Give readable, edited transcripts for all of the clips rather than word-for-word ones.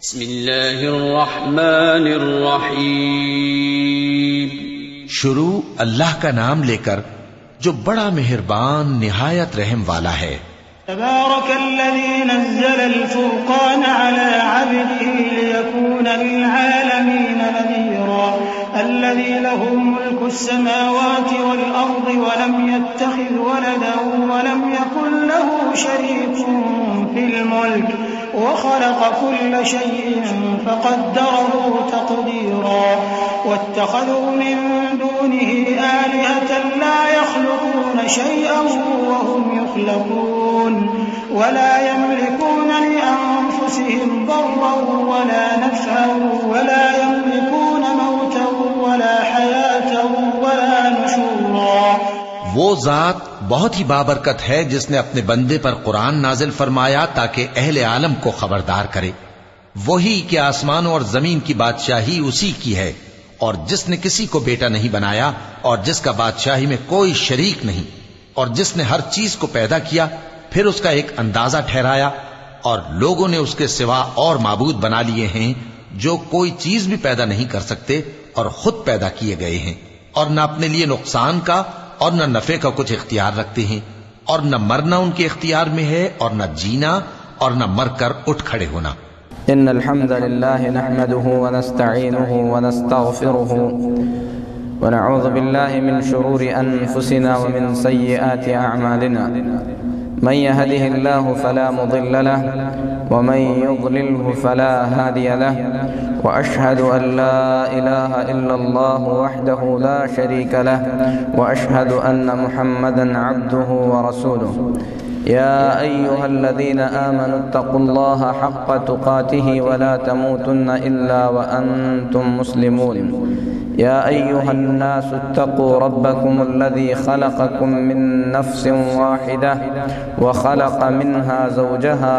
بسم اللہ الرحمن الرحیم۔ شروع اللہ کا نام لے کر جو بڑا مہربان نہایت رحم والا ہے۔ تبارک الذی نزل الفرقان على عبده ليكون للعالمین نذیرا الذی له ملک السماوات والأرض ولم يتخذ ولدا ولم يكن له شریک في الملک وخلق كل شيء فقدره تقديرا واتخذوا من دونه آلهة لا يخلقون شيئا وهم يخلقون ولا يملكون لأنفسهم ضرا ولا نفعا ولا يملكون موتا ولا حياة ولا نشورا۔ وہ ذات بہت ہی بابرکت ہے جس نے اپنے بندے پر قرآن نازل فرمایا تاکہ اہل عالم کو خبردار کرے، وہی کہ آسمانوں اور زمین کی بادشاہی اسی کی ہے، اور جس نے کسی کو بیٹا نہیں بنایا اور جس کا بادشاہی میں کوئی شریک نہیں، اور جس نے ہر چیز کو پیدا کیا پھر اس کا ایک اندازہ ٹھہرایا، اور لوگوں نے اس کے سوا اور معبود بنا لیے ہیں جو کوئی چیز بھی پیدا نہیں کر سکتے اور خود پیدا کیے گئے ہیں، اور نہ اپنے لیے نقصان کا اور نہ نفع کا کچھ اختیار رکھتے ہیں، اور نہ مرنا ان کے اختیار میں ہے اور نہ جینا اور نہ مر کر اٹھ کھڑے ہونا۔ ان الحمد لله نحمده ونستعينه ونستغفره ونعوذ بالله من شرور انفسنا ومن سيئات اعمالنا من يهده الله فلا مضل له ومن يضلله فلا هادي له وأشهد أن لا إله إلا الله وحده لا شريك له وأشهد أن محمدًا عبده ورسوله يا أيها الذين آمنوا اتقوا الله حق تقاته ولا تموتن إلا وأنتم مسلمون يا أيها الناس اتقوا ربكم الذي خلقكم من نفس واحدة وخلق منها زوجها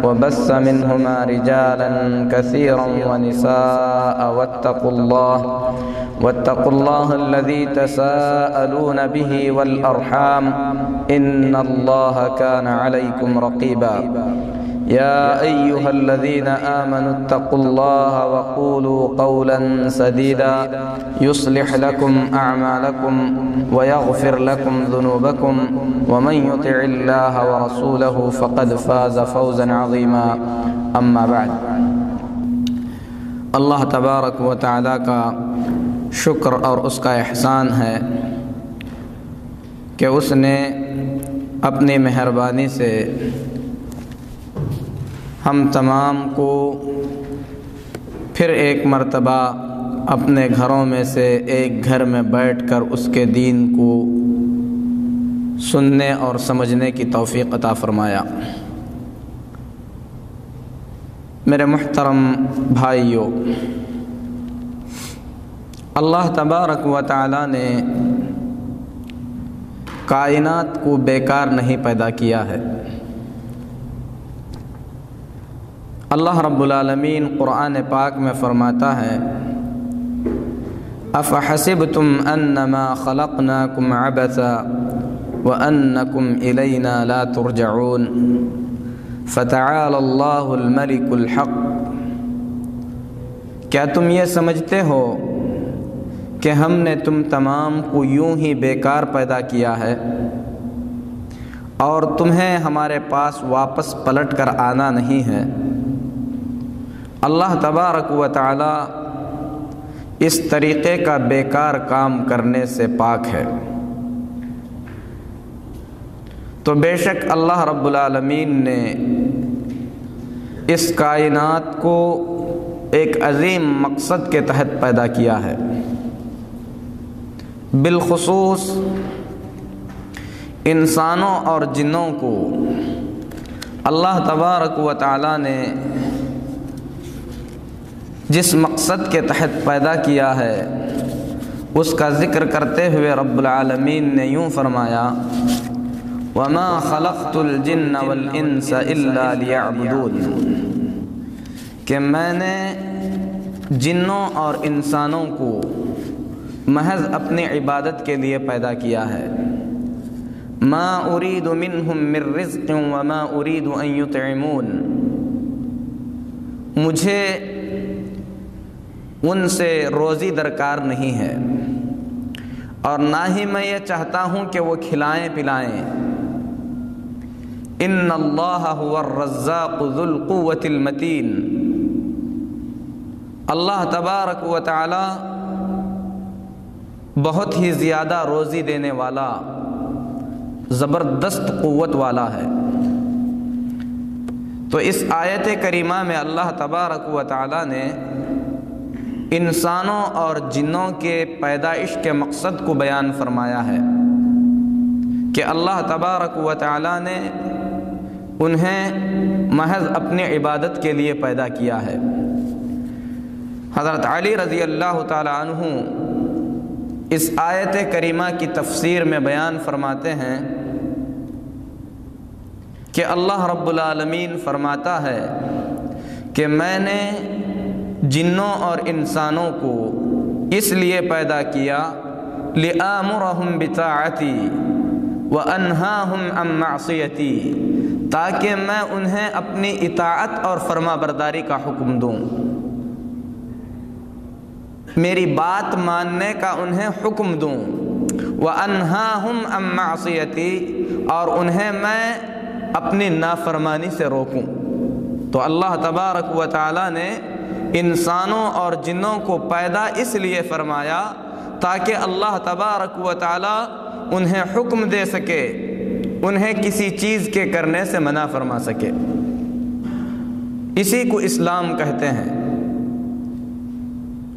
وبث منهما رجالا كثيرا ونساء واتقوا الله الذي تساءلون به والأرحام إن الله كان عليكم رقيبا يا أيها الذين آمنوا اتقوا الله وقولوا قولا سديدا يصلح لكم أعمالكم ويغفر لكم ذنوبكم ومن يطع الله ورسوله فقد فاز فوزا عظيما أما بعد۔ اللہ تبارک و تعالیٰ کا شکر اور اس کا احسان ہے کہ اس نے اپنی مہربانی سے ہم تمام کو پھر ایک مرتبہ اپنے گھروں میں سے ایک گھر میں بیٹھ کر اس کے دین کو سننے اور سمجھنے کی توفیق عطا فرمایا۔ میرے محترم بھائیو، اللہ تبارک و تعالی نے کائنات کو بیکار نہیں پیدا کیا ہے۔ اللہ رب العالمین قرآن پاک میں فرماتا ہے افحسبتم انما خلقناکم عبثا وانکم الینا لا ترجعون فتعالی اللہ الملک الحق۔ کیا تم یہ سمجھتے ہو کہ ہم نے تم تمام کو یوں ہی بیکار پیدا کیا ہے اور تمہیں ہمارے پاس واپس پلٹ کر آنا نہیں ہے؟ اللہ تبارک و تعالی اس طریقے کا بیکار کام کرنے سے پاک ہے۔ تو بے شک اللہ رب العالمین نے اس کائنات کو ایک عظیم مقصد کے تحت پیدا کیا ہے۔ بالخصوص انسانوں اور جنوں کو اللہ تبارک و تعالی نے جس مقصد کے تحت پیدا کیا ہے اس کا ذکر کرتے ہوئے رب العالمین نے یوں فرمایا وَمَا خَلَقْتُ الْجِنَّ وَالْإِنسَ إِلَّا لِيَعْبُدُونَ، کہ میں نے جنوں اور انسانوں کو محض اپنی عبادت کے لیے پیدا کیا ہے۔ مَا أُرِيدُ مِنْهُمْ مِنْ رِزْقٍ وَمَا أُرِيدُ أَنْ يُطْعِمُونَ، مجھے ان سے روزی درکار نہیں ہے، اور نہ ہی میں یہ چاہتا ہوں کہ وہ کھلائیں پلائیں۔ ان اللہ هو الرزاق ذو القوة المتین، اللہ تبارک و تعالی بہت ہی زیادہ روزی دینے والا، زبردست قوت والا ہے۔ تو اس آیت کریمہ میں اللہ تبارک و تعالی نے انسانوں اور جنوں کے پیدائش کے مقصد کو بیان فرمایا ہے کہ اللہ تبارک و تعالی نے انہیں محض اپنی عبادت کے لیے پیدا کیا ہے۔ حضرت علی رضی اللہ تعالی عنہ اس آیت کریمہ کی تفسیر میں بیان فرماتے ہیں کہ اللہ رب العالمین فرماتا ہے کہ میں نے جنوں اور انسانوں کو اس لیے پیدا کیا لِآمُرَهُمْ بِطَاعَتِي وَأَنْهَاهُمْ عَنْ مَعْصِيَتِي، تاکہ میں انہیں اپنی اطاعت اور فرما برداری کا حکم دوں، میری بات ماننے کا انہیں حکم دوں، وَأَنْهَاهُمْ عَنْ مَعْصِيَتِي، اور انہیں میں اپنی نافرمانی سے روکوں۔ تو اللہ تبارک و تعالی نے انسانوں اور جنوں کو پیدا اس لیے فرمایا تاکہ اللہ تبارک و تعالی انہیں حکم دے سکے، انہیں کسی چیز کے کرنے سے منع فرما سکے۔ اسی کو اسلام کہتے ہیں۔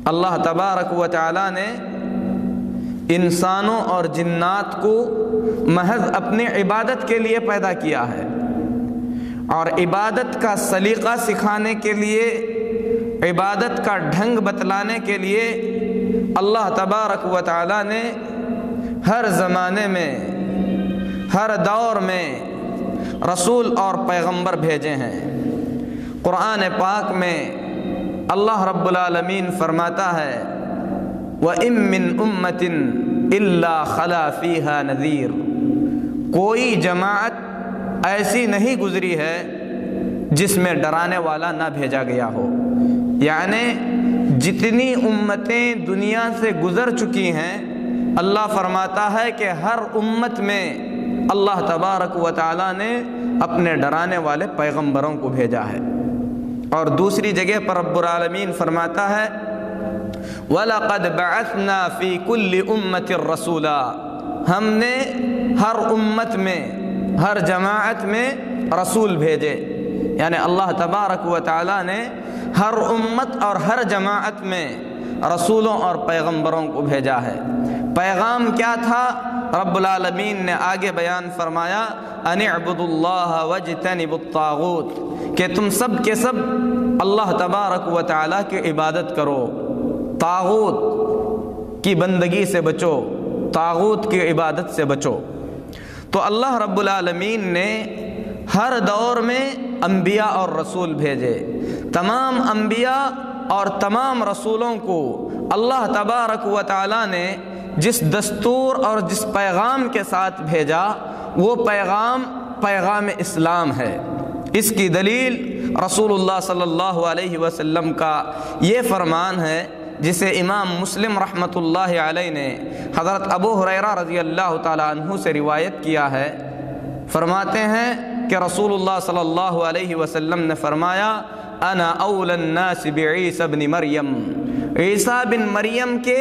اللہ تبارک و تعالی نے انسانوں اور جنات کو محض اپنی عبادت کے لیے پیدا کیا ہے، اور عبادت کا سلیقہ سکھانے کے لیے، عبادت کا ڈھنگ بتلانے کے لیے اللہ تبارک و تعالی نے ہر زمانے میں، ہر دور میں رسول اور پیغمبر بھیجے ہیں۔ قرآن پاک میں اللہ رب العالمین فرماتا ہے وَإِن مِّنْ أُمَّةٍ إِلَّا خَلَا فِيهَا نَذِيرٌ، کوئی جماعت ایسی نہیں گزری ہے جس میں ڈرانے والا نہ بھیجا گیا ہو۔ یعنی جتنی امتیں دنیا سے گزر چکی ہیں، اللہ فرماتا ہے کہ ہر امت میں اللہ تبارک و تعالی نے اپنے ڈرانے والے پیغمبروں کو بھیجا ہے۔ اور دوسری جگہ پر رب العالمین فرماتا ہے وَلَقَدْ بَعَثْنَا فِي كُلِّ أُمَّةٍ رَسُولًا، ہم نے ہر امت میں، ہر جماعت میں رسول بھیجے۔ یعنی اللہ تبارک و تعالی نے ہر امت اور ہر جماعت میں رسولوں اور پیغمبروں کو بھیجا ہے۔ پیغام کیا تھا؟ رب العالمین نے آگے بیان فرمایا ان اعبدوا اللہ واجتنبوا الطاغوت، کہ تم سب کے سب اللہ تبارک و تعالی کی عبادت کرو، طاغوت کی بندگی سے بچو، طاغوت کی عبادت سے بچو۔ تو اللہ رب العالمین نے ہر دور میں انبیاء اور رسول بھیجے۔ تمام انبیاء اور تمام رسولوں کو اللہ تبارک و تعالی نے جس دستور اور جس پیغام کے ساتھ بھیجا، وہ پیغام اسلام ہے۔ اس کی دلیل رسول اللہ صلی اللہ علیہ وسلم کا یہ فرمان ہے جسے امام مسلم رحمۃ اللہ علیہ نے حضرت ابو ہریرہ رضی اللہ تعالی عنہ سے روایت کیا ہے۔ فرماتے ہیں کہ رسول اللہ صلی اللہ علیہ وسلم نے فرمایا انا اول الناس بعیسی بن مریم، عیسیٰ بن مریم کے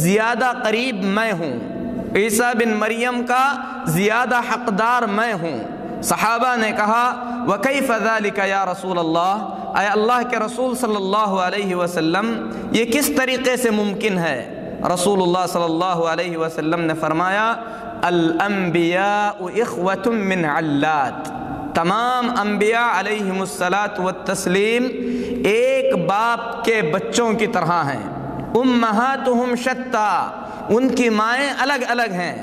زیادہ قریب میں ہوں، عیسیٰ بن مریم کا زیادہ حقدار میں ہوں۔ صحابہ نے کہا وکیف ذلک یا رسول اللہ، اے اللہ کے رسول صلی اللہ علیہ وسلم یہ کس طریقے سے ممکن ہے؟ رسول اللہ صلی اللہ علیہ وسلم نے فرمایا الانبیاء اخوة من علات، تمام انبیاء علیہم الصلاۃ والتسلیم ایک باپ کے بچوں کی طرح ہیں۔ امہاتہم شتیٰ، ان کی مائیں الگ الگ ہیں۔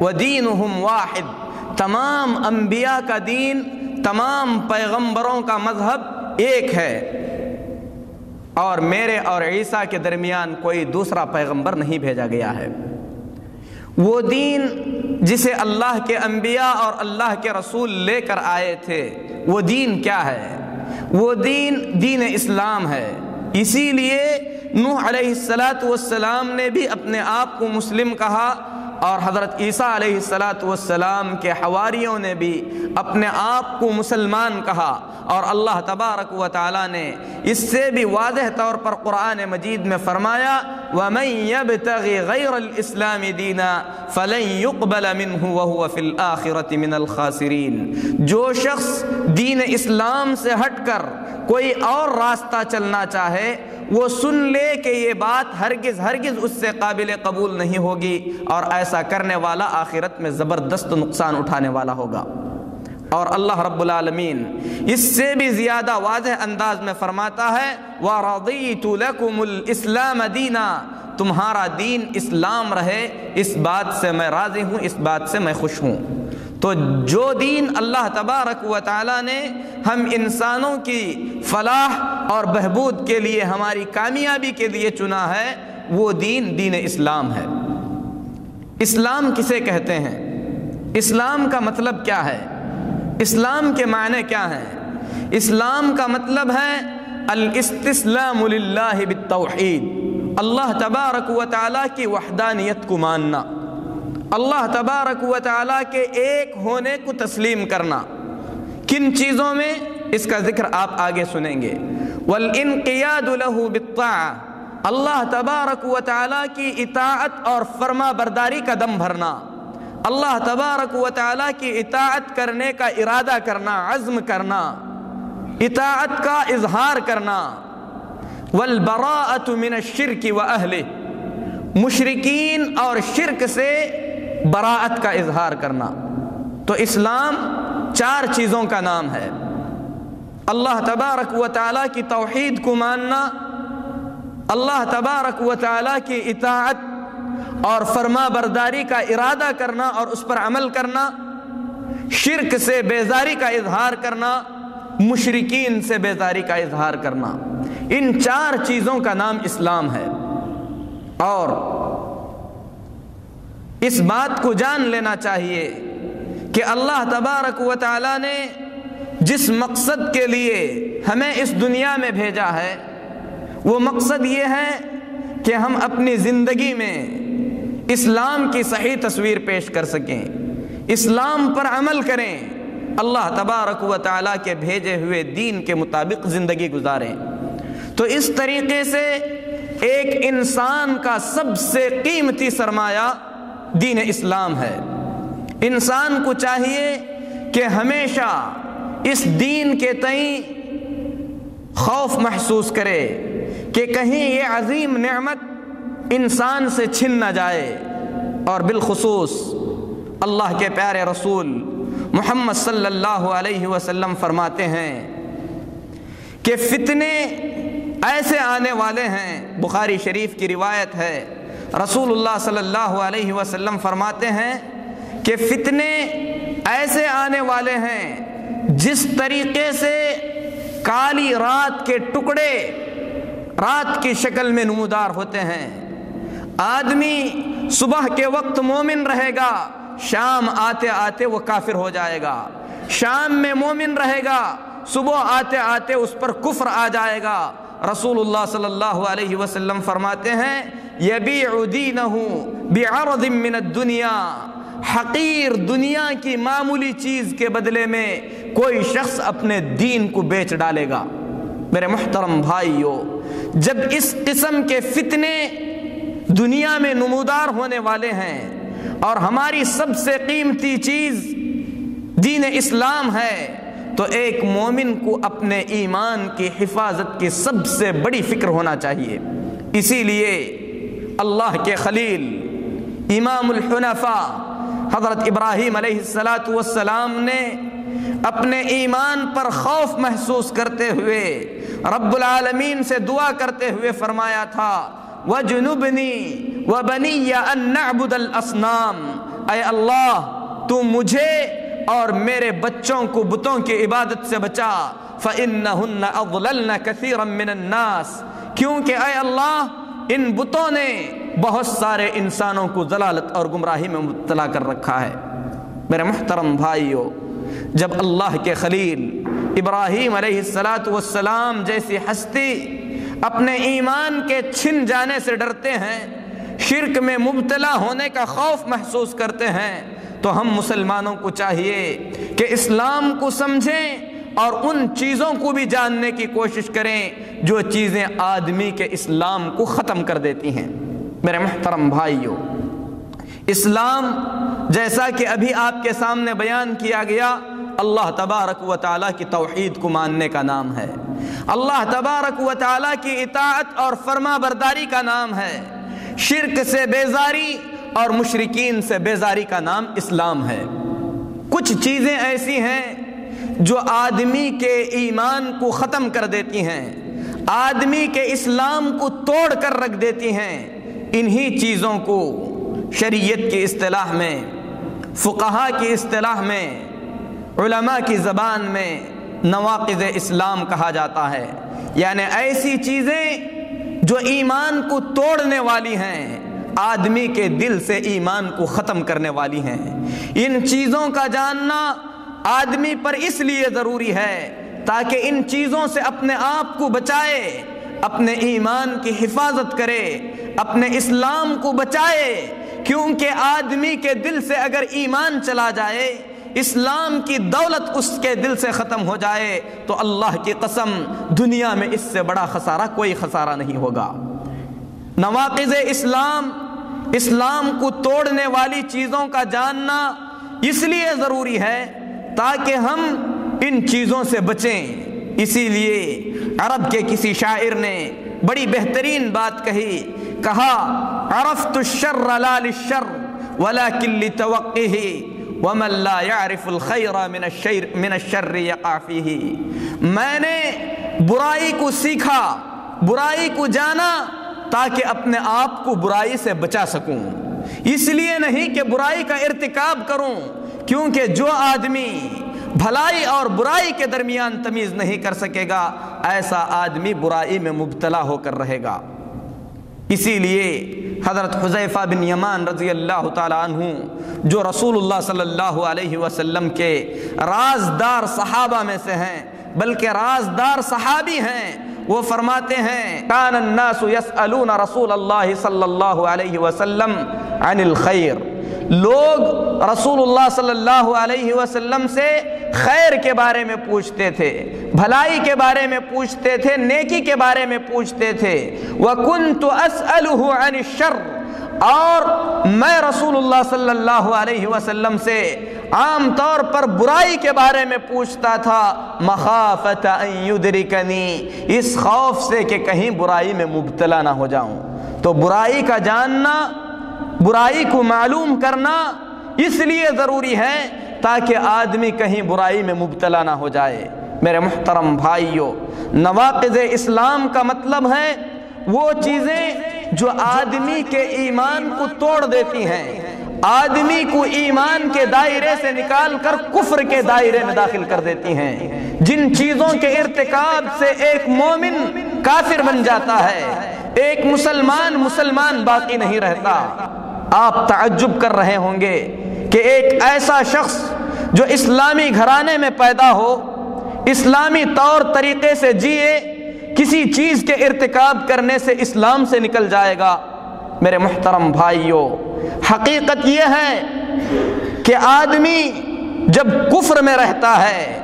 ودینہم واحد، تمام انبیاء کا دین، تمام پیغمبروں کا مذہب ایک ہے، اور میرے اور عیسیٰ کے درمیان کوئی دوسرا پیغمبر نہیں بھیجا گیا ہے۔ وہ دین جسے اللہ کے انبیاء اور اللہ کے رسول لے کر آئے تھے، وہ دین کیا ہے؟ وہ دین اسلام ہے۔ اسی لیے نوح علیہ السلام نے بھی اپنے آپ کو مسلم کہا، اور حضرت عیسیٰ علیہ السلام کے حواریوں نے بھی اپنے آپ کو مسلمان کہا، اور اللہ تبارک و تعالیٰ نے اس سے بھی واضح طور پر قرآن مجید میں فرمایا وَمَن يَبْتَغِ غَيْرَ الْإِسْلَامِ دِينًا فَلَن يُقْبَلَ مِنْهُ وَهُوَ فِي الْآخِرَةِ مِنَ الْخَاسِرِينَ۔ جو شخص دین اسلام سے ہٹ کر کوئی اور راستہ چلنا چاہے وہ سن لے کہ یہ بات ہرگز اس سے قابل قبول نہیں ہوگی، اور ایسا کرنے والا آخرت میں زبردست نقصان اٹھانے والا ہوگا۔ اور اللہ رب العالمین اس سے بھی زیادہ واضح انداز میں فرماتا ہے وَرَضِيتُ لَكُمُ الْإِسْلَامَ دِينًا، تمہارا دین اسلام رہے، اس بات سے میں راضی ہوں، اس بات سے میں خوش ہوں۔ تو جو دین اللہ تبارک و تعالیٰ نے ہم انسانوں کی فلاح اور بہبود کے لیے، ہماری کامیابی کے لیے چنا ہے، وہ دین اسلام ہے۔ اسلام کسے کہتے ہیں؟ اسلام کا مطلب کیا ہے؟ اسلام کے معنی کیا ہیں؟ اسلام کا مطلب ہے الاستسلام للہ بالتوحید، اللہ تبارک و تعالیٰ کی وحدانیت کو ماننا، اللہ تبارک و تعالیٰ کے ایک ہونے کو تسلیم کرنا۔ کن چیزوں میں؟ اس کا ذکر آپ آگے سنیں گے۔ والانقیاد لہ بالطاعہ، اللہ تبارک و تعالیٰ کی اطاعت اور فرما برداری کا دم بھرنا، اللہ تبارک و تعالیٰ کی اطاعت کرنے کا ارادہ کرنا، عزم کرنا، اطاعت کا اظہار کرنا۔ والبراءۃ من الشرک واہلہ، مشرکین اور شرک سے براءت کا اظہار کرنا۔ تو اسلام 4 چیزوں کا نام ہے: اللہ تبارک و تعالیٰ کی توحید کو ماننا، اللہ تبارک و تعالیٰ کی اطاعت اور فرما برداری کا ارادہ کرنا اور اس پر عمل کرنا، شرک سے بیزاری کا اظہار کرنا، مشرکین سے بیزاری کا اظہار کرنا۔ ان 4 چیزوں کا نام اسلام ہے۔ اور اس بات کو جان لینا چاہیے کہ اللہ تبارک و تعالیٰ نے جس مقصد کے لیے ہمیں اس دنیا میں بھیجا ہے، وہ مقصد یہ ہے کہ ہم اپنی زندگی میں اسلام کی صحیح تصویر پیش کر سکیں، اسلام پر عمل کریں، اللہ تبارک و تعالیٰ کے بھیجے ہوئے دین کے مطابق زندگی گزاریں۔ تو اس طریقے سے ایک انسان کا سب سے قیمتی سرمایہ دین اسلام ہے۔ انسان کو چاہیے کہ ہمیشہ اس دین کے تئیں خوف محسوس کرے کہ کہیں یہ عظیم نعمت انسان سے چھن نہ جائے۔ اور بالخصوص اللہ کے پیارے رسول محمد صلی اللہ علیہ وسلم فرماتے ہیں کہ فتنے ایسے آنے والے ہیں، بخاری شریف کی روایت ہے، رسول اللہ صلی اللہ علیہ وسلم فرماتے ہیں کہ فتنے ایسے آنے والے ہیں جس طریقے سے کالی رات کے ٹکڑے رات کی شکل میں نمودار ہوتے ہیں۔ آدمی صبح کے وقت مومن رہے گا، شام آتے آتے وہ کافر ہو جائے گا، شام میں مومن رہے گا، صبح آتے آتے اس پر کفر آ جائے گا۔ رسول اللہ صلی اللہ علیہ وسلم فرماتے ہیں یبیع دینہ بعرض من الدنیا، حقیر دنیا کی معمولی چیز کے بدلے میں کوئی شخص اپنے دین کو بیچ ڈالے گا۔ میرے محترم بھائیو، جب اس قسم کے فتنے دنیا میں نمودار ہونے والے ہیں اور ہماری سب سے قیمتی چیز دین اسلام ہے، تو ایک مومن کو اپنے ایمان کی حفاظت کی سب سے بڑی فکر ہونا چاہیے۔ اسی لیے اللہ کے خلیل امام الحنفاء حضرت ابراہیم علیہ السلام نے اپنے ایمان پر خوف محسوس کرتے ہوئے رب العالمین سے دعا کرتے ہوئے فرمایا تھا وَجُنُبْنِي وَبَنِيَّ أَن نَعْبُدَ الْأَصْنَامِ، اے اللہ تو مجھے اور میرے بچوں کو بتوں کی عبادت سے بچا، فَإِنَّهُنَّ أَضْلَلْنَ كَثِيرًا مِّنَ النَّاسِ، کیونکہ اے اللہ ان بتوں نے بہت سارے انسانوں کو ضلالت اور گمراہی میں مبتلا کر رکھا ہے۔ میرے محترم بھائیو، جب اللہ کے خلیل ابراہیم علیہ السلام جیسی ہستی اپنے ایمان کے چھن جانے سے ڈرتے ہیں، شرک میں مبتلا ہونے کا خوف محسوس کرتے ہیں، تو ہم مسلمانوں کو چاہیے کہ اسلام کو سمجھیں اور ان چیزوں کو بھی جاننے کی کوشش کریں جو چیزیں آدمی کے اسلام کو ختم کر دیتی ہیں۔ میرے محترم بھائیوں، اسلام جیسا کہ ابھی آپ کے سامنے بیان کیا گیا، اللہ تبارک و تعالیٰ کی توحید کو ماننے کا نام ہے، اللہ تبارک و تعالیٰ کی اطاعت اور فرما برداری کا نام ہے، شرک سے بیزاری اور مشرکین سے بیزاری کا نام اسلام ہے۔ کچھ چیزیں ایسی ہیں جو آدمی کے ایمان کو ختم کر دیتی ہیں، آدمی کے اسلام کو توڑ کر رکھ دیتی ہیں، انہی چیزوں کو شریعت کی اصطلاح میں، فقہا کی اصطلاح میں، علماء کی زبان میں نواقض اسلام کہا جاتا ہے، یعنی ایسی چیزیں جو ایمان کو توڑنے والی ہیں، آدمی کے دل سے ایمان کو ختم کرنے والی ہیں۔ ان چیزوں کا جاننا آدمی پر اس لیے ضروری ہے تاکہ ان چیزوں سے اپنے آپ کو بچائے، اپنے ایمان کی حفاظت کرے، اپنے اسلام کو بچائے، کیونکہ آدمی کے دل سے اگر ایمان چلا جائے، اسلام کی دولت اس کے دل سے ختم ہو جائے، تو اللہ کی قسم دنیا میں اس سے بڑا خسارہ کوئی خسارہ نہیں ہوگا۔ نواقض اسلام، اسلام کو توڑنے والی چیزوں کا جاننا اس لیے ضروری ہے تاکہ ہم ان چیزوں سے بچیں۔ اسی لیے عرب کے کسی شاعر نے بڑی بہترین بات کہی، کہا عرفت الشر لا للشر ولكن لتوقعه ومن لا يعرف الخير من الشر يقع فيه۔ میں نے برائی کو سیکھا، برائی کو جانا تاکہ اپنے آپ کو برائی سے بچا سکوں، اس لیے نہیں کہ برائی کا ارتکاب کروں، کیونکہ جو آدمی بھلائی اور برائی کے درمیان تمیز نہیں کر سکے گا، ایسا آدمی برائی میں مبتلا ہو کر رہے گا۔ اسی لیے حضرت حذیفہ بن یمان رضی اللہ تعالی عنہ، جو رسول اللہ صلی اللہ علیہ وسلم کے رازدار صحابہ میں سے ہیں، بلکہ رازدار صحابی ہیں، وہ فرماتے ہیں کان الناس یسألون رسول اللہ صلی اللہ علیہ وسلم عن الخیر، لوگ رسول اللہ صلی اللہ علیہ وسلم سے خیر کے بارے میں پوچھتے تھے، بھلائی کے بارے میں پوچھتے تھے، نیکی کے بارے میں پوچھتے تھے۔ وَكُنْتُ أَسْأَلُهُ عَنِ الشَّرِّ، اور میں رسول اللہ صلی اللہ علیہ وسلم سے عام طور پر برائی کے بارے میں پوچھتا تھا، مخافۃ ان یدرکنی، اس خوف سے کہ کہیں برائی میں مبتلا نہ ہو جاؤں۔ تو برائی کا جاننا، برائی کو معلوم کرنا اس لیے ضروری ہے تاکہ آدمی کہیں برائی میں مبتلا نہ ہو جائے۔ میرے محترم بھائیوں، نواقض اسلام کا مطلب ہے وہ چیزیں جو آدمی کے ایمان کو توڑ دیتی ہیں، آدمی کو ایمان کے دائرے سے نکال کر کفر کے دائرے میں داخل کر دیتی ہیں، جن چیزوں کے ارتکاب سے ایک مومن کافر بن جاتا ہے، ایک مسلمان باقی نہیں رہتا۔ آپ تعجب کر رہے ہوں گے کہ ایک ایسا شخص جو اسلامی گھرانے میں پیدا ہو، اسلامی طور طریقے سے جیے، کسی چیز کے ارتکاب کرنے سے اسلام سے نکل جائے گا۔ میرے محترم بھائیوں، حقیقت یہ ہے کہ آدمی جب کفر میں رہتا ہے،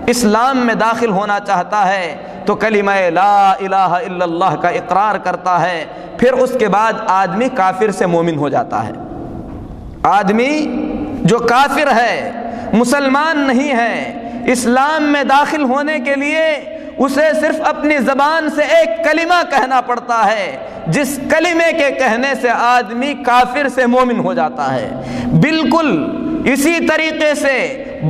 اسلام میں داخل ہونا چاہتا ہے تو کلمہ لا الہ الا اللہ کا اقرار کرتا ہے، پھر اس کے بعد آدمی کافر سے مومن ہو جاتا ہے۔ آدمی جو کافر ہے، مسلمان نہیں ہے، اسلام میں داخل ہونے کے لیے اسے صرف اپنی زبان سے ایک کلمہ کہنا پڑتا ہے، جس کلمے کے کہنے سے آدمی کافر سے مومن ہو جاتا ہے۔ بالکل اسی طریقے سے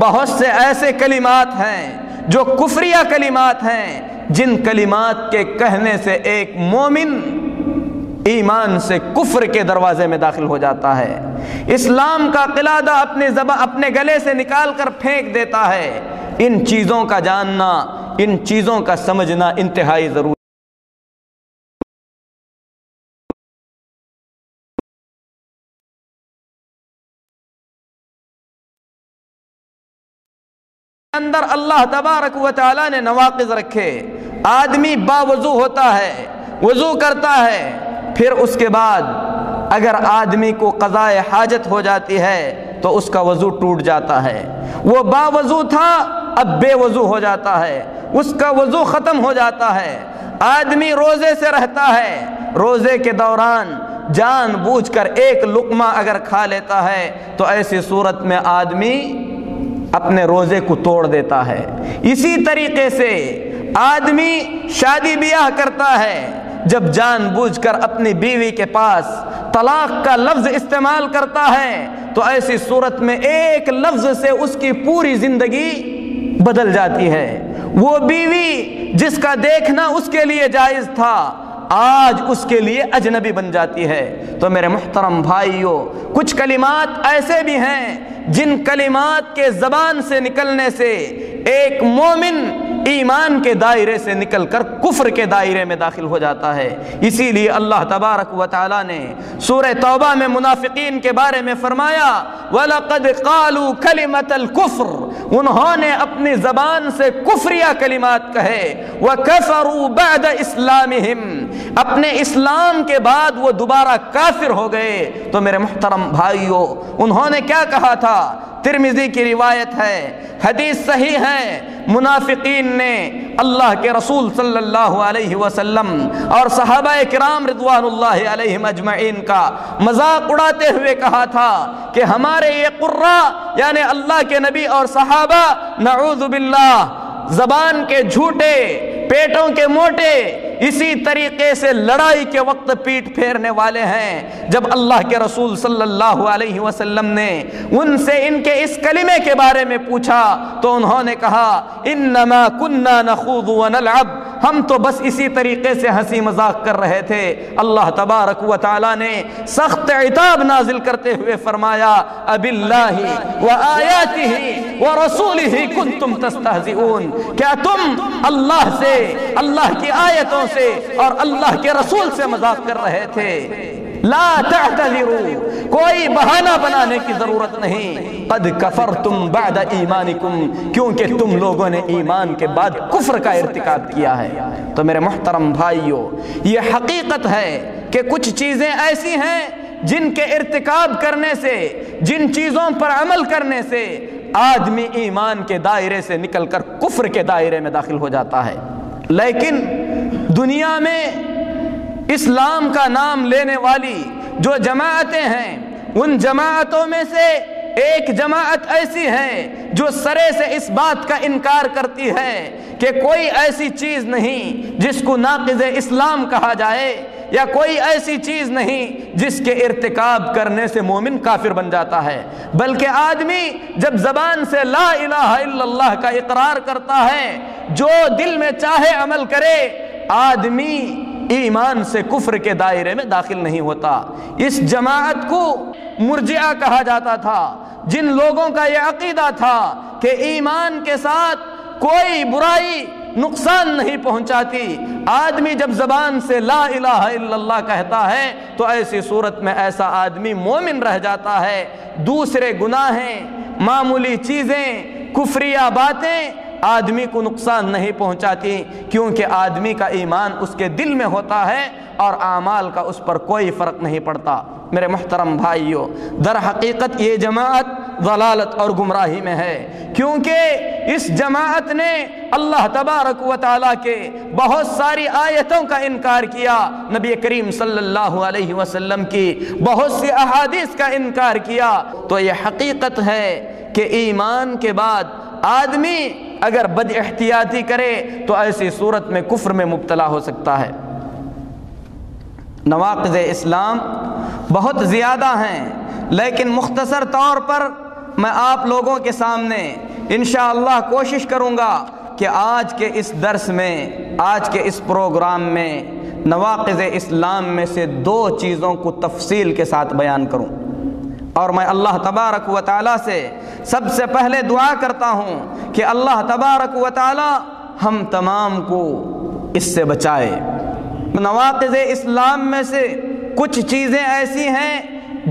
بہت سے ایسے کلمات ہیں جو کفریہ کلمات ہیں، جن کلمات کے کہنے سے ایک مومن ایمان سے کفر کے دروازے میں داخل ہو جاتا ہے، اسلام کا قلادہ اپنے گلے سے نکال کر پھینک دیتا ہے۔ ان چیزوں کا جاننا، ان چیزوں کا سمجھنا انتہائی ضروری اندر اللہ تبارک و تعالیٰ نے نواقض رکھے۔ آدمی باوضو ہوتا ہے، وضو کرتا ہے، پھر اس کے بعد اگر آدمی کو قضاء حاجت ہو جاتی ہے تو اس کا وضو ٹوٹ جاتا ہے۔ وہ باوضو تھا، اب بے وضو ہو جاتا ہے، اس کا وضو ختم ہو جاتا ہے۔ آدمی روزے سے رہتا ہے، روزے کے دوران جان بوجھ کر ایک لقمہ اگر کھا لیتا ہے تو ایسی صورت میں آدمی اپنے روزے کو توڑ دیتا ہے۔ اسی طریقے سے آدمی شادی بیاہ کرتا ہے، جب جان بوجھ کر اپنی بیوی کے پاس طلاق کا لفظ استعمال کرتا ہے تو ایسی صورت میں ایک لفظ سے اس کی پوری زندگی بدل جاتی ہے۔ وہ بیوی جس کا دیکھنا اس کے لیے جائز تھا آج اس کے لیے اجنبی بن جاتی ہے۔ تو میرے محترم بھائیوں، کچھ کلمات ایسے بھی ہیں جن کلمات کے زبان سے نکلنے سے ایک مومن ایمان کے دائرے سے نکل کر کفر کے دائرے میں داخل ہو جاتا ہے۔ اسی لیے اللہ تبارک و تعالیٰ نے سورہ توبہ میں منافقین کے بارے میں فرمایا وَلَقَدْ قَالُوا كَلِمَةَ الْكُفْرِ، انہوں نے اپنی زبان سے کفریہ کلمات کہے، وَكَفَرُوا بَعْدَ إِسْلَامِهِمْ، اپنے اسلام کے بعد وہ دوبارہ کافر ہو گئے۔ تو میرے محترم بھائیوں، انہوں نے کیا کہا تھا؟ ترمذی کی روایت ہے، حدیث صحیح ہے، منافقین نے اللہ کے رسول صلی اللہ علیہ وسلم اور صحابہ کرام رضوان اللہ علیہم اجمعین کا مذاق اڑاتے ہوئے کہا تھا کہ ہمارے یہ قراء یعنی اللہ کے نبی اور صحابہ نعوذ باللہ زبان کے جھوٹے، پیٹوں کے موٹے، اسی طریقے سے لڑائی کے وقت پیٹ پھیرنے والے ہیں۔ جب اللہ کے رسول صلی اللہ علیہ وسلم نے ان سے ان کے اس کلمے کے بارے میں پوچھا تو انہوں نے کہا انما کننا نخوض ونلعب، ہم تو بس اسی طریقے سے ہنسی مذاق کر رہے تھے۔ اللہ تبارک و تعالی نے سخت عتاب نازل کرتے ہوئے فرمایا اب اللہ وآیاتہ ورسولہ کنتم تستہزئون، کیا تم اللہ سے، اللہ کی آیتوں سے اور اللہ کے رسول سے مذاق کر رہے تھے؟ لا تعتذروا، کوئی بہانہ بنانے کی ضرورت نہیں، قد کفرتم بعد ایمانکم، کیونکہ تم لوگوں نے ایمان کے بعد کفر کا ارتکاب کیا ہے۔ تو میرے محترم بھائیوں، یہ حقیقت ہے کہ کچھ چیزیں ایسی ہیں جن کے ارتکاب کرنے سے، جن چیزوں پر عمل کرنے سے آدمی ایمان کے دائرے سے نکل کر کفر کے دائرے میں داخل ہو جاتا ہے۔ لیکن دنیا میں اسلام کا نام لینے والی جو جماعتیں ہیں، ان جماعتوں میں سے ایک جماعت ایسی ہے جو سرے سے اس بات کا انکار کرتی ہے کہ کوئی ایسی چیز نہیں جس کو ناقض اسلام کہا جائے، یا کوئی ایسی چیز نہیں جس کے ارتکاب کرنے سے مومن کافر بن جاتا ہے، بلکہ آدمی جب زبان سے لا الہ الا اللہ کا اقرار کرتا ہے، جو دل میں چاہے عمل کرے، آدمی ایمان سے کفر کے دائرے میں داخل نہیں ہوتا۔ اس جماعت کو مرجئہ کہا جاتا تھا، جن لوگوں کا یہ عقیدہ تھا کہ ایمان کے ساتھ کوئی برائی نقصان نہیں پہنچاتی، آدمی جب زبان سے لا الہ الا اللہ کہتا ہے تو ایسی صورت میں ایسا آدمی مومن رہ جاتا ہے۔ دوسرے گناہیں، معمولی چیزیں، کفریہ باتیں آدمی کو نقصان نہیں پہنچاتی، کیونکہ آدمی کا ایمان اس کے دل میں ہوتا ہے اور اعمال کا اس پر کوئی فرق نہیں پڑتا۔ میرے محترم بھائیوں، در حقیقت یہ جماعت ضلالت اور گمراہی میں ہے، کیونکہ اس جماعت نے اللہ تبارک و تعالیٰ کے بہت ساری آیتوں کا انکار کیا، نبی کریم صلی اللہ علیہ وسلم کی بہت سی احادیث کا انکار کیا۔ تو یہ حقیقت ہے کہ ایمان کے بعد آدمی اگر بد احتیاطی کرے تو ایسی صورت میں کفر میں مبتلا ہو سکتا ہے۔ نواقض اسلام بہت زیادہ ہیں، لیکن مختصر طور پر میں آپ لوگوں کے سامنے انشاءاللہ کوشش کروں گا کہ آج کے اس درس میں، آج کے اس پروگرام میں نواقض اسلام میں سے 2 چیزوں کو تفصیل کے ساتھ بیان کروں، اور میں اللہ تبارک و تعالیٰ سے سب سے پہلے دعا کرتا ہوں کہ اللہ تبارک و تعالیٰ ہم تمام کو اس سے بچائے۔ نواقض اسلام میں سے کچھ چیزیں ایسی ہیں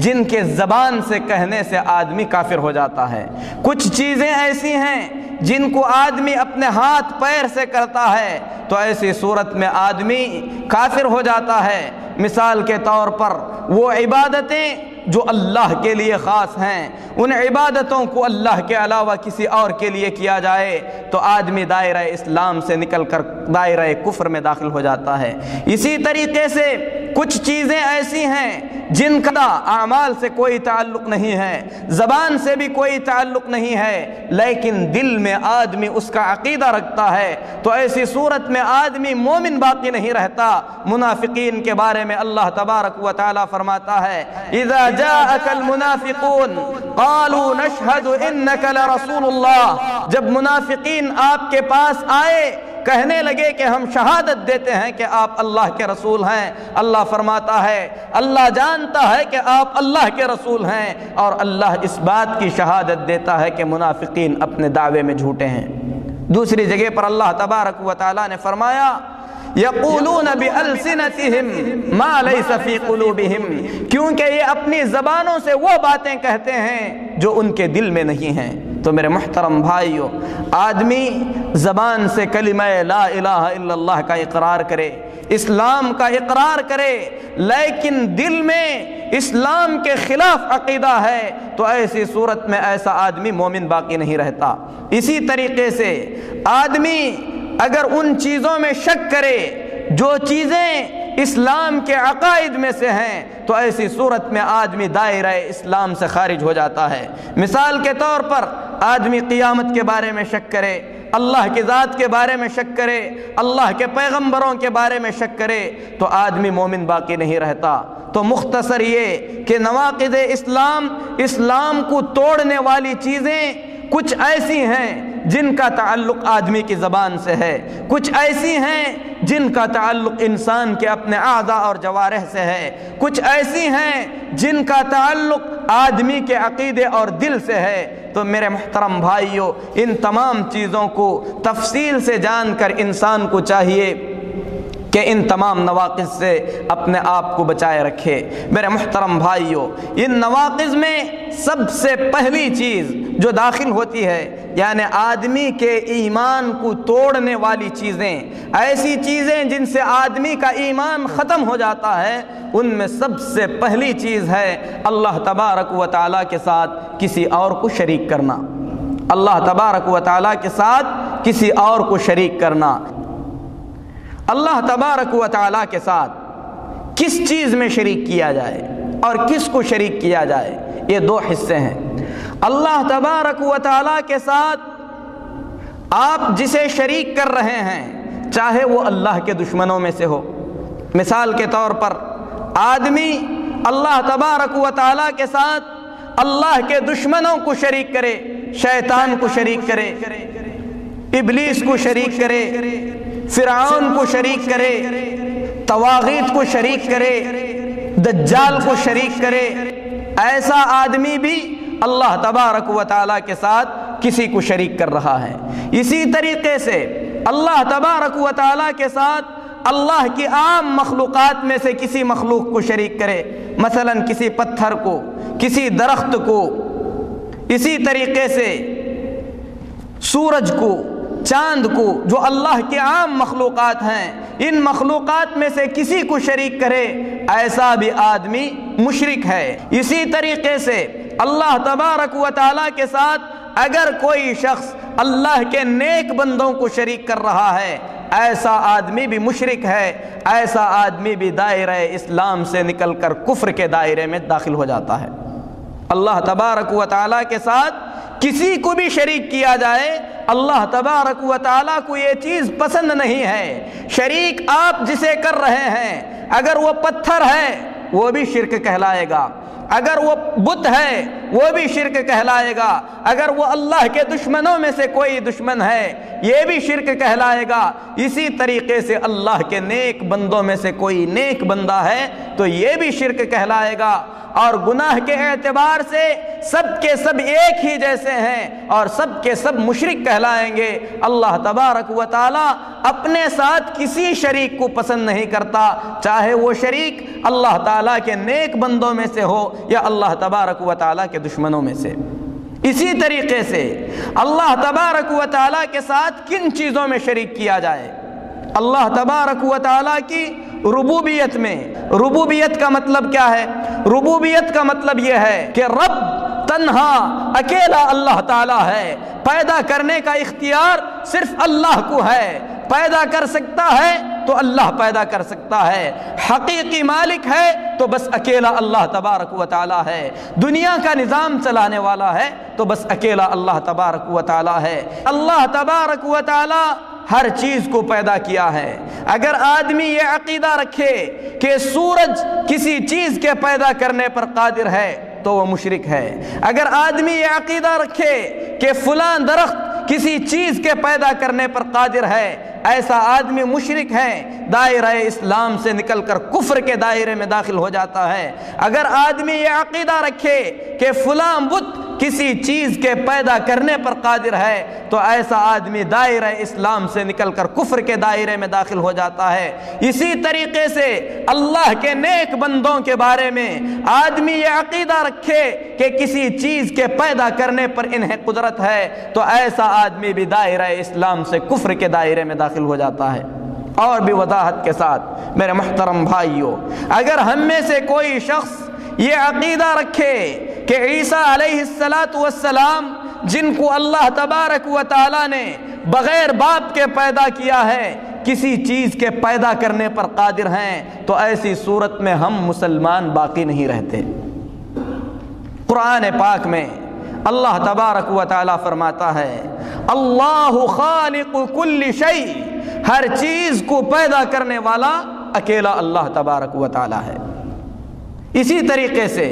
جن کے زبان سے کہنے سے آدمی کافر ہو جاتا ہے، کچھ چیزیں ایسی ہیں جن کو آدمی اپنے ہاتھ پیر سے کرتا ہے تو ایسی صورت میں آدمی کافر ہو جاتا ہے۔ مثال کے طور پر وہ عبادتیں جو اللہ کے لیے خاص ہیں، ان عبادتوں کو اللہ کے علاوہ کسی اور کے لیے کیا جائے تو آدمی دائرہ اسلام سے نکل کر دائرہ کفر میں داخل ہو جاتا ہے۔ اسی طریقے سے کچھ چیزیں ایسی ہیں جن کا اعمال سے کوئی تعلق نہیں ہے، زبان سے بھی کوئی تعلق نہیں ہے، لیکن دل میں آدمی اس کا عقیدہ رکھتا ہے تو ایسی صورت میں آدمی مومن باقی نہیں رہتا۔ منافقین کے بارے میں اللہ تبارک و تعالی فرماتا ہے اذا جاءك المنافقون قالوا نشهد انك لرسول اللہ، جب منافقین آپ کے پاس آئے کہنے لگے کہ ہم شہادت دیتے ہیں کہ آپ اللہ کے رسول ہیں، اللہ فرماتا ہے اللہ جانتا ہے کہ آپ اللہ کے رسول ہیں، اور اللہ اس بات کی شہادت دیتا ہے کہ منافقین اپنے دعوے میں جھوٹے ہیں۔ دوسری جگہ پر اللہ تبارک و تعالی نے فرمایا یقولون بألسنتہم ما لیس فی قلوبہم، کیونکہ یہ اپنی زبانوں سے وہ باتیں کہتے ہیں جو ان کے دل میں نہیں ہیں۔ تو میرے محترم بھائیو، آدمی زبان سے کلمہ لا الہ الا اللہ کا اقرار کرے، اسلام کا اقرار کرے، لیکن دل میں اسلام کے خلاف عقیدہ ہے تو ایسی صورت میں ایسا آدمی مومن باقی نہیں رہتا۔ اسی طریقے سے آدمی اگر ان چیزوں میں شک کرے جو چیزیں اسلام کے عقائد میں سے ہیں تو ایسی صورت میں آدمی دائرہ اسلام سے خارج ہو جاتا ہے۔ مثال کے طور پر آدمی قیامت کے بارے میں شک کرے، اللہ کی ذات کے بارے میں شک کرے، اللہ کے پیغمبروں کے بارے میں شک کرے تو آدمی مومن باقی نہیں رہتا۔ تو مختصر یہ کہ نواقض اسلام کو توڑنے والی چیزیں کچھ ایسی ہیں جن کا تعلق آدمی کی زبان سے ہے، کچھ ایسی ہیں جن کا تعلق انسان کے اپنے اعضاء اور جوارح سے ہے، کچھ ایسی ہیں جن کا تعلق آدمی کے عقیدے اور دل سے ہے۔ تو میرے محترم بھائیو، ان تمام چیزوں کو تفصیل سے جان کر انسان کو چاہیے کہ ان تمام نواقض سے اپنے آپ کو بچائے رکھے۔ میرے محترم بھائیو، ان نواقض میں سب سے پہلی چیز جو داخل ہوتی ہے یعنی آدمی کے ایمان کو توڑنے والی چیزیں، ایسی چیزیں جن سے آدمی کا ایمان ختم ہو جاتا ہے، ان میں سب سے پہلی چیز ہے اللہ تبارک و تعالیٰ کے ساتھ کسی اور کو شریک کرنا۔ اللہ تبارک و تعالیٰ کے ساتھ کسی اور کو شریک کرنا۔ اللہ تبارک و تعالیٰ کے ساتھ کس چیز میں شریک کیا جائے اور کس کو شریک کیا جائے، یہ دو حصے ہیں۔ اللہ تبارک و تعالیٰ کے ساتھ آپ جسے شریک کر رہے ہیں چاہے وہ اللہ کے دشمنوں میں سے ہو، مثال کے طور پر آدمی اللہ تبارک و تعالیٰ کے ساتھ اللہ کے دشمنوں کو شریک کرے، شیطان کو شریک کرے، ابلیس کو شریک کرے، فرعون کو شریک کرے، طواغیت کو شریک کرے، دجال کو شریک کرے، ایسا آدمی بھی اللہ تبارک و تعالیٰ کے ساتھ کسی کو شریک کر رہا ہے۔ اسی طریقے سے اللہ تبارک و تعالیٰ کے ساتھ اللہ کی عام مخلوقات میں سے کسی مخلوق کو شریک کرے، مثلا کسی پتھر کو، کسی درخت کو، اسی طریقے سے سورج کو، چاند کو، جو اللہ کے عام مخلوقات ہیں، ان مخلوقات میں سے کسی کو شریک کرے، ایسا بھی آدمی مشرک ہے۔ اسی طریقے سے اللہ تبارک و تعالیٰ کے ساتھ اگر کوئی شخص اللہ کے نیک بندوں کو شریک کر رہا ہے، ایسا آدمی بھی مشرک ہے، ایسا آدمی بھی دائرہ اسلام سے نکل کر کفر کے دائرے میں داخل ہو جاتا ہے۔ اللہ تبارک و تعالیٰ کے ساتھ کسی کو بھی شریک کیا جائے، اللہ تبارک و تعالیٰ کو یہ چیز پسند نہیں ہے۔ شریک آپ جسے کر رہے ہیں، اگر وہ پتھر ہے وہ بھی شرک کہلائے گا، اگر وہ بت ہے وہ بھی شرک کہلائے گا، اگر وہ اللہ کے دشمنوں میں سے کوئی دشمن ہے یہ بھی شرک کہلائے گا، اسی طریقے سے اللہ کے نیک بندوں میں سے کوئی نیک بندہ ہے تو یہ بھی شرک کہلائے گا، اور گناہ کے اعتبار سے سب کے سب ایک ہی جیسے ہیں اور سب کے سب مشرک کہلائیں گے۔ اللہ تبارک و تعالی اپنے ساتھ کسی شریک کو پسند نہیں کرتا، چاہے وہ شریک اللہ تعالیٰ کے نیک بندوں میں سے ہو یا اللہ تبارک و تعالیٰ کے دشمنوں میں سے۔ اسی طریقے سے اللہ تبارک و تعالیٰ کے ساتھ کن چیزوں میں شریک کیا جائے؟ اللہ تبارک و تعالیٰ کی ربوبیت میں، ربوبیت کا مطلب کیا ہے؟ ربوبیت کا مطلب یہ ہے کہ رب تنہا اکیلا اللہ تعالیٰ ہے، پیدا کرنے کا اختیار صرف اللہ کو ہے، پیدا کر سکتا ہے تو اللہ پیدا کر سکتا ہے، حقیقی مالک ہے تو بس اکیلا اللہ تبارک و تعالیٰ ہے، دنیا کا نظام چلانے والا ہے تو بس اکیلا اللہ تبارک و تعالیٰ ہے۔ اللہ تبارک و تعالیٰ ہر چیز کو پیدا کیا ہے۔ اگر آدمی یہ عقیدہ رکھے کہ سورج کسی چیز کے پیدا کرنے پر قادر ہے تو وہ مشرک ہے، اگر آدمی یہ عقیدہ رکھے کہ فلاں درخت کسی چیز کے پیدا کرنے پر قادر ہے، ایسا آدمی مشرک ہے، دائرہ اسلام سے نکل کر کفر کے دائرے میں داخل ہو جاتا ہے۔ اگر آدمی یہ عقیدہ رکھے کہ فلاں بت کسی چیز کے پیدا کرنے پر قادر ہے تو ایسا آدمی دائرہ اسلام سے نکل کر کفر کے دائرے میں داخل ہو جاتا ہے۔ اسی طریقے سے اللہ کے نیک بندوں کے بارے میں آدمی یہ عقیدہ رکھے کہ کسی چیز کے پیدا کرنے پر انہیں قدرت ہے تو ایسا آدمی بھی دائرہ اسلام سے کفر کے دائرے میں داخل ہو جاتا ہے۔ اور بھی وضاحت کے ساتھ میرے محترم بھائیوں، اگر ہم میں سے کوئی شخص یہ عقیدہ رکھے کہ عیسیٰ علیہ السلام جن کو اللہ تبارک و تعالیٰ نے بغیر باپ کے پیدا کیا ہے کسی چیز کے پیدا کرنے پر قادر ہیں تو ایسی صورت میں ہم مسلمان باقی نہیں رہتے۔ قرآن پاک میں اللہ تبارک و تعالیٰ فرماتا ہے اللہ خالق کل شیء، ہر چیز کو پیدا کرنے والا اکیلا اللہ تبارک و تعالیٰ ہے۔ اسی طریقے سے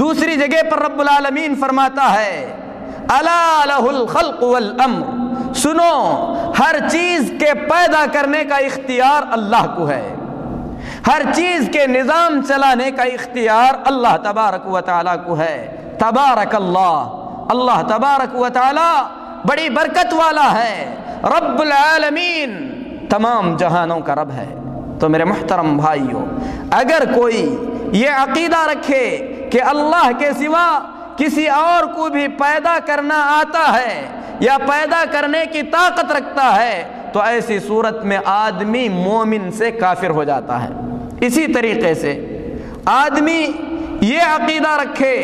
دوسری جگہ پر رب العالمین فرماتا ہے الا لہ الخلق والامر، سنو ہر چیز کے پیدا کرنے کا اختیار اللہ کو ہے، ہر چیز کے نظام چلانے کا اختیار اللہ تبارک و تعالیٰ کو ہے۔ تبارک اللہ، اللہ تبارک و تعالیٰ بڑی برکت والا ہے، رب العالمین تمام جہانوں کا رب ہے۔ تو میرے محترم بھائیوں، اگر کوئی یہ عقیدہ رکھے کہ اللہ کے سوا کسی اور کو بھی پیدا کرنا آتا ہے یا پیدا کرنے کی طاقت رکھتا ہے تو ایسی صورت میں آدمی مومن سے کافر ہو جاتا ہے۔ اسی طریقے سے آدمی یہ عقیدہ رکھے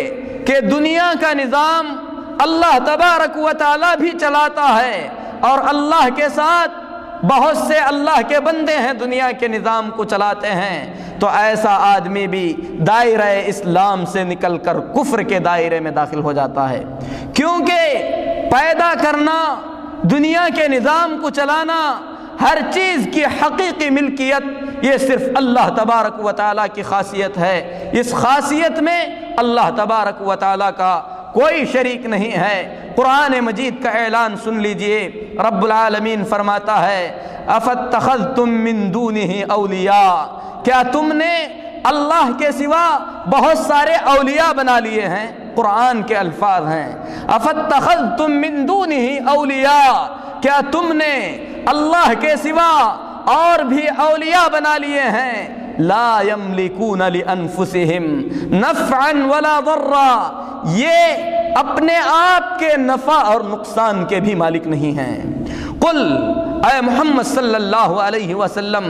کہ دنیا کا نظام اللہ تبارک و تعالیٰ بھی چلاتا ہے اور اللہ کے ساتھ بہت سے اللہ کے بندے ہیں دنیا کے نظام کو چلاتے ہیں تو ایسا آدمی بھی دائرہ اسلام سے نکل کر کفر کے دائرے میں داخل ہو جاتا ہے، کیونکہ پیدا کرنا، دنیا کے نظام کو چلانا، ہر چیز کی حقیقی ملکیت یہ صرف اللہ تبارک و تعالیٰ کی خاصیت ہے۔ اس خاصیت میں اللہ تبارک و تعالیٰ کا کوئی شریک نہیں ہے۔ قرآن مجید کا اعلان سن لیجئے، رب العالمین فرماتا ہے افاتخذتم من دونہ اولیاء، کیا تم نے اللہ کے سوا بہت سارے اولیاء بنا لیے ہیں؟ قرآن کے الفاظ ہیں افاتخذتم من دونہ اولیاء، کیا تم نے اللہ کے سوا اور بھی اولیاء بنا لیے ہیں؟ لا یملکون لانفسہم نفعا ولا ضرا، یہ اپنے آپ کے نفع اور نقصان کے بھی مالک نہیں ہیں۔ قل، اے محمد صلی اللہ علیہ وسلم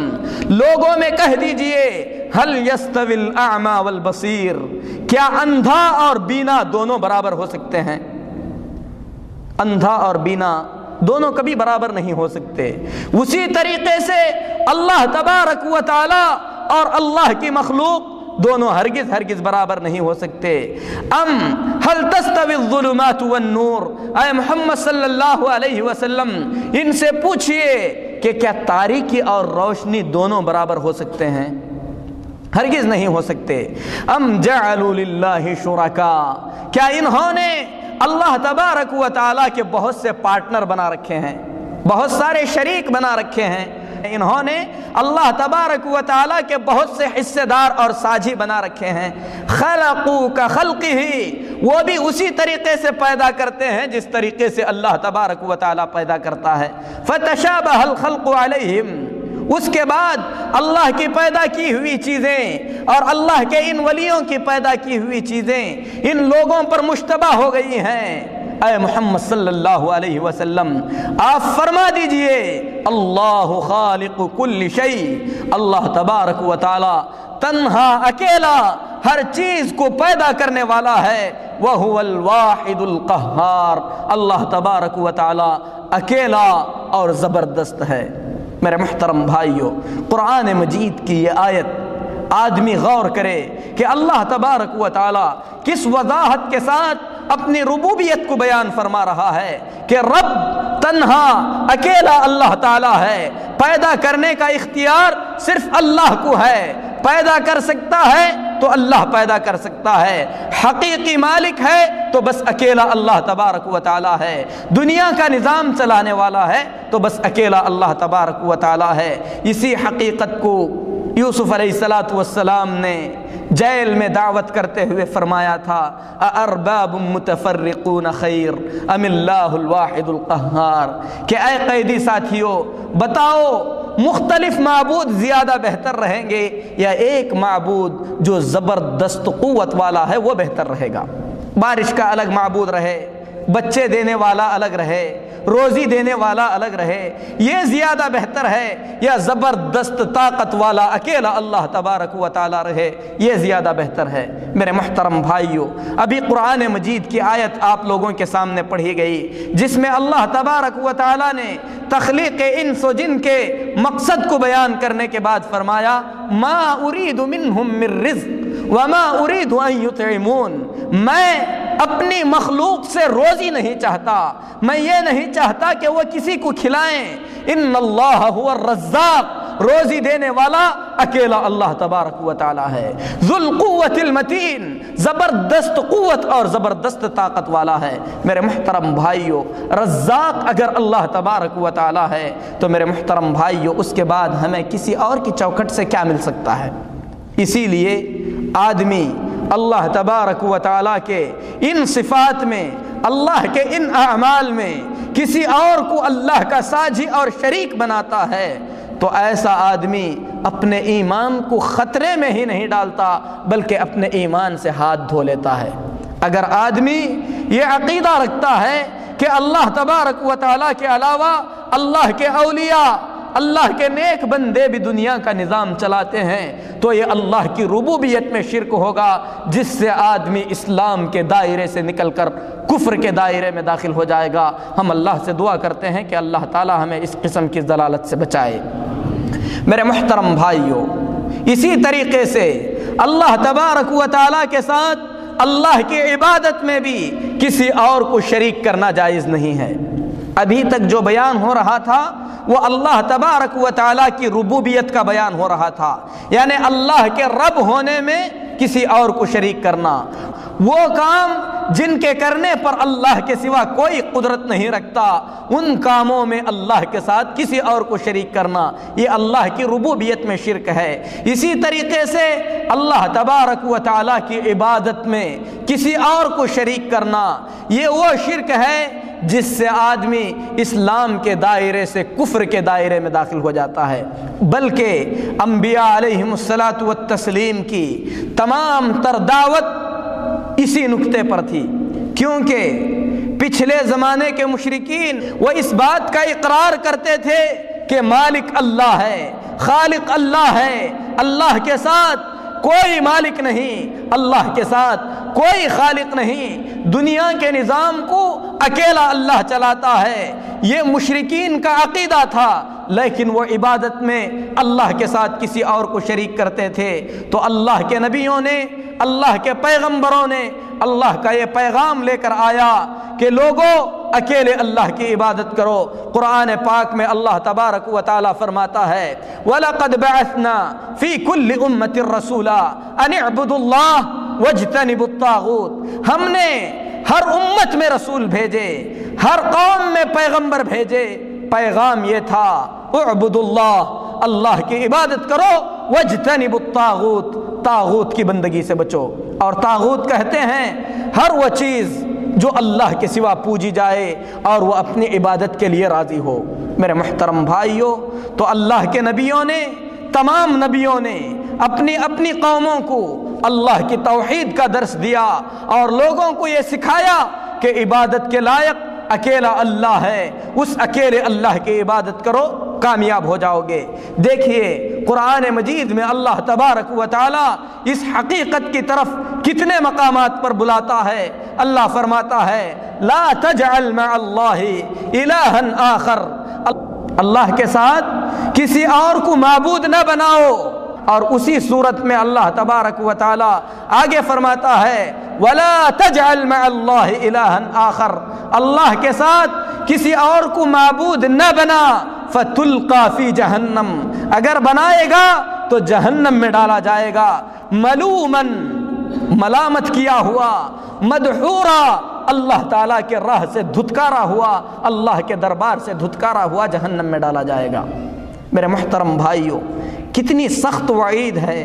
لوگوں میں کہہ دیجئے هل يستوي الاعمى والبصیر، کیا اندھا اور بینا دونوں برابر ہو سکتے ہیں؟ اندھا اور بینا دونوں کبھی برابر نہیں ہو سکتے۔ اسی طریقے سے اللہ تبارک و تعالی اور اللہ کی مخلوق دونوں ہرگز برابر نہیں ہو سکتے۔ هل تستوي الظلمات والنور، اے محمد صلی اللہ علیہ وسلم ان سے پوچھئے کہ کیا تاریکی اور روشنی دونوں برابر ہو سکتے ہیں؟ ہرگز نہیں ہو سکتے۔ ام جعلوا للہ شرکاء، کیا انہوں نے اللہ تبارک و تعالیٰ کے بہت سے پارٹنر بنا رکھے ہیں، بہت سارے شریک بنا رکھے ہیں؟ انہوں نے اللہ تبارک و تعالیٰ کے بہت سے حصے دار اور ساجی بنا رکھے ہیں۔ خلقوا کخلقہ، وہ بھی اسی طریقے سے پیدا کرتے ہیں جس طریقے سے اللہ تبارک و تعالیٰ پیدا کرتا ہے۔ فتشابہ الخلق علیہم، اس کے بعد اللہ کی پیدا کی ہوئی چیزیں اور اللہ کے ان ولیوں کی پیدا کی ہوئی چیزیں ان لوگوں پر مشتبہ ہو گئی ہیں۔ اے محمد صلی اللہ علیہ وسلم آپ فرما دیجئے اللہ خالق کل شیء، اللہ تبارک و تعالی تنہا اکیلا ہر چیز کو پیدا کرنے والا ہے۔ وَهُوَ الْوَاحِدُ الْقَهَّارُ، اللہ تبارک و تعالی اکیلا اور زبردست ہے۔ میرے محترم بھائیو، قرآن مجید کی یہ آیت آدمی غور کرے کہ اللہ تبارک و تعالی کس وضاحت کے ساتھ اپنی ربوبیت کو بیان فرما رہا ہے کہ رب تنہا اکیلا اللہ تعالی ہے، پیدا کرنے کا اختیار صرف اللہ کو ہے، پیدا کر سکتا ہے تو اللہ پیدا کر سکتا ہے، حقیقی مالک ہے تو بس اکیلا اللہ تبارک و تعالی ہے، دنیا کا نظام چلانے والا ہے تو بس اکیلا اللہ تبارک و تعالی ہے۔ اسی حقیقت کو یوسف علیہ السلام نے جیل میں دعوت کرتے ہوئے فرمایا تھا، اَأَرْبَابٌ مُتَفَرِّقُونَ خَيْرٌ أَمِ اللَّهُ الْوَاحِدُ الْقَهَّارُ، کہ اے قیدی ساتھیو بتاؤ مختلف معبود زیادہ بہتر رہیں گے یا ایک معبود جو زبردست قوت والا ہے وہ بہتر رہے گا؟ بارش کا الگ معبود رہے، بچے دینے والا الگ رہے، روزی دینے والا الگ رہے، یہ زیادہ بہتر ہے یا زبردست طاقت والا اکیلا اللہ تبارک و تعالی رہے، یہ زیادہ بہتر ہے؟ میرے محترم بھائیو، ابھی قرآن مجید کی آیت آپ لوگوں کے سامنے پڑھی گئی جس میں اللہ تبارک و تعالی نے تخلیق انس و جن کے مقصد کو بیان کرنے کے بعد فرمایا، ما اريد منهم من رزق وما اريد ان يطعمون، میں اپنی مخلوق سے روزی نہیں چاہتا، میں یہ نہیں چاہتا کہ وہ کسی کو کھلائیں، ان اللہ هو الرزاق، روزی دینے والا اکیلا اللہ تبارک و تعالی ہے، ذو القوت المتین، زبردست قوت اور زبردست طاقت والا ہے۔ میرے محترم بھائیو، رزاق اگر اللہ تبارک و تعالی ہے تو میرے محترم بھائیو اس کے بعد ہمیں کسی اور کی چوکھٹ سے کیا مل سکتا ہے؟ اسی لیے آدمی اللہ تبارک و تعالیٰ کے ان صفات میں، اللہ کے ان اعمال میں کسی اور کو اللہ کا ساجی اور شریک بناتا ہے تو ایسا آدمی اپنے ایمان کو خطرے میں ہی نہیں ڈالتا بلکہ اپنے ایمان سے ہاتھ دھو لیتا ہے۔ اگر آدمی یہ عقیدہ رکھتا ہے کہ اللہ تبارک و تعالیٰ کے علاوہ اللہ کے اولیاء، اللہ کے نیک بندے بھی دنیا کا نظام چلاتے ہیں تو یہ اللہ کی ربوبیت میں شرک ہوگا، جس سے آدمی اسلام کے دائرے سے نکل کر کفر کے دائرے میں داخل ہو جائے گا۔ ہم اللہ سے دعا کرتے ہیں کہ اللہ تعالی ہمیں اس قسم کی ضلالت سے بچائے۔ میرے محترم بھائیو، اسی طریقے سے اللہ تبارک و تعالیٰ کے ساتھ اللہ کی عبادت میں بھی کسی اور کو شریک کرنا جائز نہیں ہے۔ ابھی تک جو بیان ہو رہا تھا وہ اللہ تبارک و تعالیٰ کی ربوبیت کا بیان ہو رہا تھا، یعنی اللہ کے رب ہونے میں کسی اور کو شریک کرنا، وہ کام جن کے کرنے پر اللہ کے سوا کوئی قدرت نہیں رکھتا، ان کاموں میں اللہ کے ساتھ کسی اور کو شریک کرنا، یہ اللہ کی ربوبیت میں شرک ہے۔ اسی طریقے سے اللہ تبارک و تعالیٰ کی عبادت میں کسی اور کو شریک کرنا، یہ وہ شرک ہے جس سے آدمی اسلام کے دائرے سے کفر کے دائرے میں داخل ہو جاتا ہے۔ بلکہ انبیاء علیہم الصلاۃ والتسلیم کی تمام تر دعوت اسی نکتے پر تھی، کیونکہ پچھلے زمانے کے مشرکین وہ اس بات کا اقرار کرتے تھے کہ مالک اللہ ہے، خالق اللہ ہے، اللہ کے ساتھ کوئی مالک نہیں، اللہ کے ساتھ کوئی خالق نہیں، دنیا کے نظام کو اکیلا اللہ چلاتا ہے، یہ مشرکین کا عقیدہ تھا۔ لیکن وہ عبادت میں اللہ کے ساتھ کسی اور کو شریک کرتے تھے، تو اللہ کے نبیوں نے، اللہ کے پیغمبروں نے اللہ کا یہ پیغام لے کر آیا کہ لوگوں اکیلے اللہ کی عبادت کرو۔ قرآن پاک میں اللہ تبارک و تعالیٰ فرماتا ہے، وَلَقَدْ بَعَثْنَا فِي كُلِّ أُمَّةٍ رَسُولًا أَنِ اعْبُدُوا اللَّهَ وَاجْتَنِبُوا الطَّاغُوتَ، ہم نے ہر امت میں رسول بھیجے، ہر قوم میں پیغمبر بھیجے، پیغام یہ تھا اعبدوا اللہ، اللہ کی عبادت کرو، وَاجْتَنِبُوا الطَّاغُوتَ، طاغوت کی بندگی سے بچو۔ اور طاغوت کہتے ہیں ہر وہ چیز جو اللہ کے سوا پوجی جائے اور وہ اپنی عبادت کے لیے راضی ہو۔ میرے محترم بھائیوں، تو اللہ کے نبیوں نے، تمام نبیوں نے اپنی اپنی قوموں کو اللہ کی توحید کا درس دیا اور لوگوں کو یہ سکھایا کہ عبادت کے لائق اکیلا اللہ ہے، اس اکیلے اللہ کی عبادت کرو، کامیاب ہو جاؤ گے۔ دیکھیے قرآن مجید میں اللہ تبارک و تعالی اس حقیقت کی طرف کتنے مقامات پر بلاتا ہے۔ اللہ فرماتا ہے لا تجعل مع اللہ الہا آخر، اللہ کے ساتھ کسی اور کو معبود نہ بناؤ۔ اور اسی صورت میں اللہ تبارک و تعالی آگے فرماتا ہے وَلَا تَجْعَلْ مَعَ اللَّهِ إِلَٰهًا آخر، اللہ کے ساتھ کسی اور کو معبود نہ بنا، فَتُلْقَى فِي جَهَنَّمْ، اگر بنائے گا تو جہنم میں ڈالا جائے گا، ملوماً، ملامت کیا ہوا، مدحورا، اللہ تعالیٰ کے راہ سے دھتکارا ہوا، اللہ کے دربار سے دھتکارا ہوا جہنم میں ڈالا جائے گا۔ میرے محترم بھائیوں، کتنی سخت وعید ہے،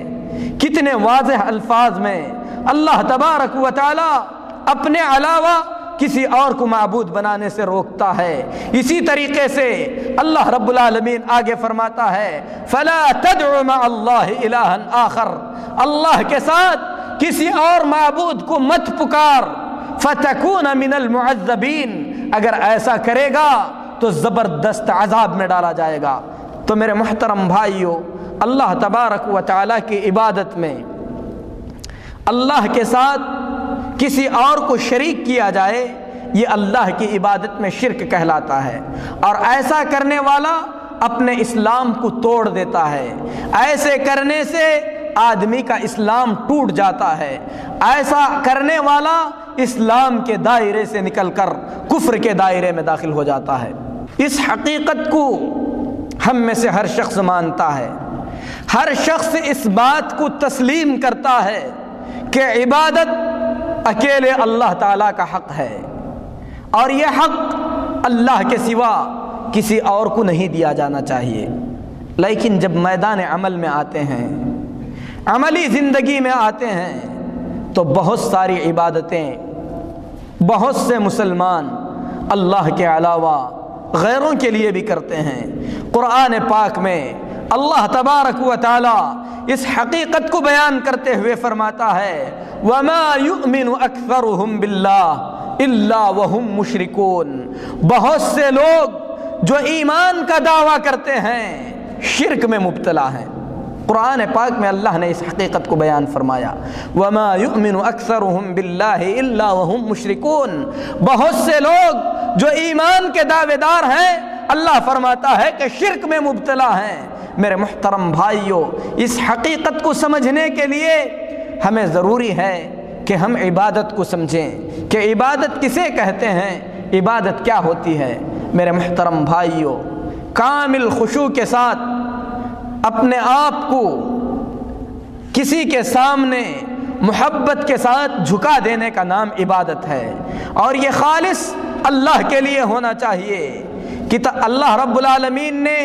کتنے واضح الفاظ میں اللہ تبارک و تعالی اپنے علاوہ کسی اور کو معبود بنانے سے روکتا ہے۔ اسی طریقے سے اللہ رب العالمین آگے فرماتا ہے فلا تدع مع اللہ الہا آخر، اللہ کے ساتھ کسی اور معبود کو مت پکار، فتکون من المعذبین، اگر ایسا کرے گا تو زبردست عذاب میں ڈالا جائے گا۔ تو میرے محترم بھائیوں، اللہ تبارک و تعالیٰ کی عبادت میں اللہ کے ساتھ کسی اور کو شریک کیا جائے، یہ اللہ کی عبادت میں شرک کہلاتا ہے، اور ایسا کرنے والا اپنے اسلام کو توڑ دیتا ہے۔ ایسے کرنے سے آدمی کا اسلام ٹوٹ جاتا ہے، ایسا کرنے والا اسلام کے دائرے سے نکل کر کفر کے دائرے میں داخل ہو جاتا ہے۔ اس حقیقت کو ہم میں سے ہر شخص مانتا ہے، ہر شخص اس بات کو تسلیم کرتا ہے کہ عبادت اکیلے اللہ تعالیٰ کا حق ہے، اور یہ حق اللہ کے سوا کسی اور کو نہیں دیا جانا چاہیے۔ لیکن جب میدان عمل میں آتے ہیں، عملی زندگی میں آتے ہیں، تو بہت ساری عبادتیں بہت سے مسلمان اللہ کے علاوہ غیروں کے لیے بھی کرتے ہیں۔ قرآن پاک میں اللہ تبارک و تعالی اس حقیقت کو بیان کرتے ہوئے فرماتا ہے وَمَا يُؤْمِنُ أَكْثَرُهُمْ بِاللَّهِ إِلَّا وَهُمْ مُشْرِكُونَ، بہت سے لوگ جو ایمان کا دعویٰ کرتے ہیں شرک میں مبتلا ہیں۔ قرآن پاک میں اللہ نے اس حقیقت کو بیان فرمایا وَمَا يُؤْمِنُ أَكْثَرُهُمْ بِاللَّهِ إِلَّا وَهُمْ مُشْرِكُونَ، بہت سے لوگ جو ایمان کے دعوے دار ہیں اللہ فرماتا ہے کہ شرک میں مبتلا ہیں۔ میرے محترم بھائیوں، اس حقیقت کو سمجھنے کے لیے ہمیں ضروری ہے کہ ہم عبادت کو سمجھیں کہ عبادت کسے کہتے ہیں، عبادت کیا ہوتی ہے۔ میرے محترم بھائیوں، کامل خشوع کے ساتھ اپنے آپ کو کسی کے سامنے محبت کے ساتھ جھکا دینے کا نام عبادت ہے، اور یہ خالص اللہ کے لیے ہونا چاہیے۔ کہ اللہ رب العالمین نے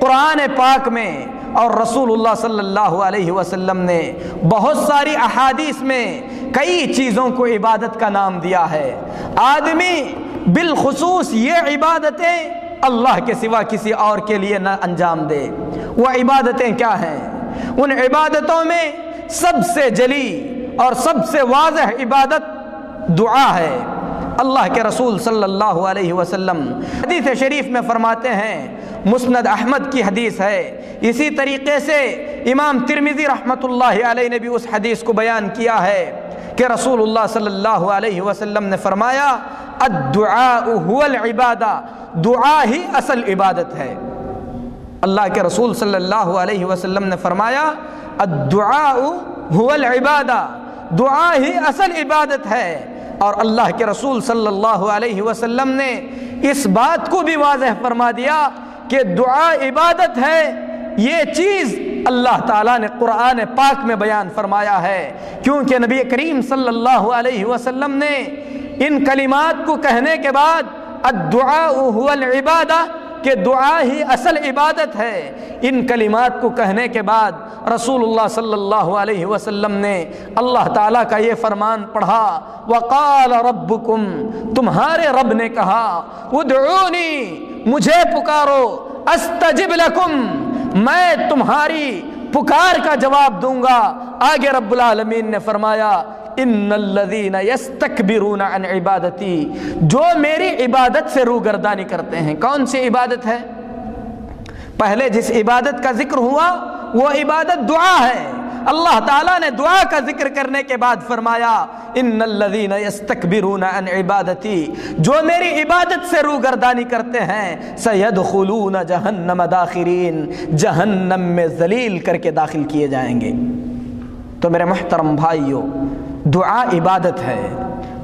قرآن پاک میں اور رسول اللہ صلی اللہ علیہ وسلم نے بہت ساری احادیث میں کئی چیزوں کو عبادت کا نام دیا ہے۔ آدمی بالخصوص یہ عبادتیں اللہ کے سوا کسی اور کے لیے نہ انجام دے۔ وہ عبادتیں کیا ہیں؟ ان عبادتوں میں سب سے جلی اور سب سے واضح عبادت دعا ہے۔ اللہ کے رسول صلی اللہ علیہ وسلم حدیث شریف میں فرماتے ہیں، مسند احمد کی حدیث ہے، اسی طریقے سے امام ترمذی رحمۃ اللہ علیہ نے بھی اس حدیث کو بیان کیا ہے کہ رسول اللہ صلی اللہ علیہ وسلم نے فرمایا الدعاء هو العبادہ، دعا ہی اصل عبادت ہے۔ اللہ کے رسول صلی اللہ علیہ وسلم نے فرمایا الدعاء هو العبادہ، دعا ہی اصل عبادت ہے۔ اور اللہ کے رسول صلی اللہ علیہ وسلم نے اس بات کو بھی واضح فرما دیا کہ دعا عبادت ہے، یہ چیز اللہ تعالیٰ نے قرآن پاک میں بیان فرمایا ہے، کیونکہ نبی کریم صلی اللہ علیہ وسلم نے ان کلمات کو کہنے کے بعد الدعاء هو العبادہ کہ دعا ہی اصل عبادت ہے، ان کلمات کو کہنے کے بعد رسول اللہ صلی اللہ علیہ وسلم نے اللہ تعالیٰ کا یہ فرمان پڑھا، وقال ربکم، تمہارے رب نے کہا، ادعونی، مجھے پکارو، استجب لکم، میں تمہاری پکار کا جواب دوں گا۔ آگے رب العالمین نے فرمایا ان الذین یستکبرون عن عبادتی، جو میری عبادت سے روگردانی کرتے ہیں۔ کون سی عبادت ہے؟ پہلے جس عبادت کا ذکر ہوا وہ عبادت دعا ہے۔ اللہ تعالیٰ نے دعا کا ذکر کرنے کے بعد فرمایا ان الذین یستکبرون عن عبادتی، جو میری عبادت سے روگردانی کرتے ہیں سیدخلون جہنم داخرین، جہنم میں ذلیل کر کے داخل کیے جائیں گے۔ تو میرے محترم بھائیو، دعا عبادت ہے،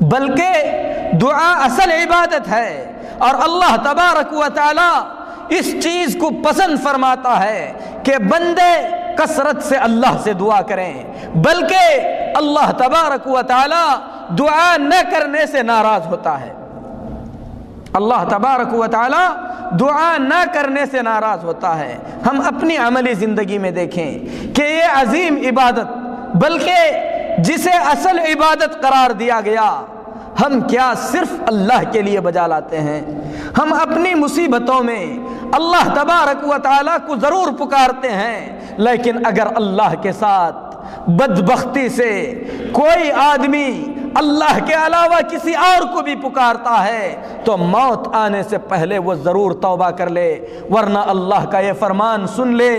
بلکہ دعا اصل عبادت ہے، اور اللہ تبارک و تعالی اس چیز کو پسند فرماتا ہے کہ بندے کثرت سے اللہ سے دعا کریں، بلکہ اللہ تبارک و تعالی دعا نہ کرنے سے ناراض ہوتا ہے۔ اللہ تبارک و تعالی دعا نہ کرنے سے ناراض ہوتا ہے۔ ہم اپنی عملی زندگی میں دیکھیں کہ یہ عظیم عبادت، بلکہ جسے اصل عبادت قرار دیا گیا، ہم کیا صرف اللہ کے لیے بجا لاتے ہیں؟ ہم اپنی مصیبتوں میں اللہ تبارک و تعالیٰ کو ضرور پکارتے ہیں، لیکن اگر اللہ کے ساتھ بدبختی سے کوئی آدمی اللہ کے علاوہ کسی اور کو بھی پکارتا ہے تو موت آنے سے پہلے وہ ضرور توبہ کر لے، ورنہ اللہ کا یہ فرمان سن لے،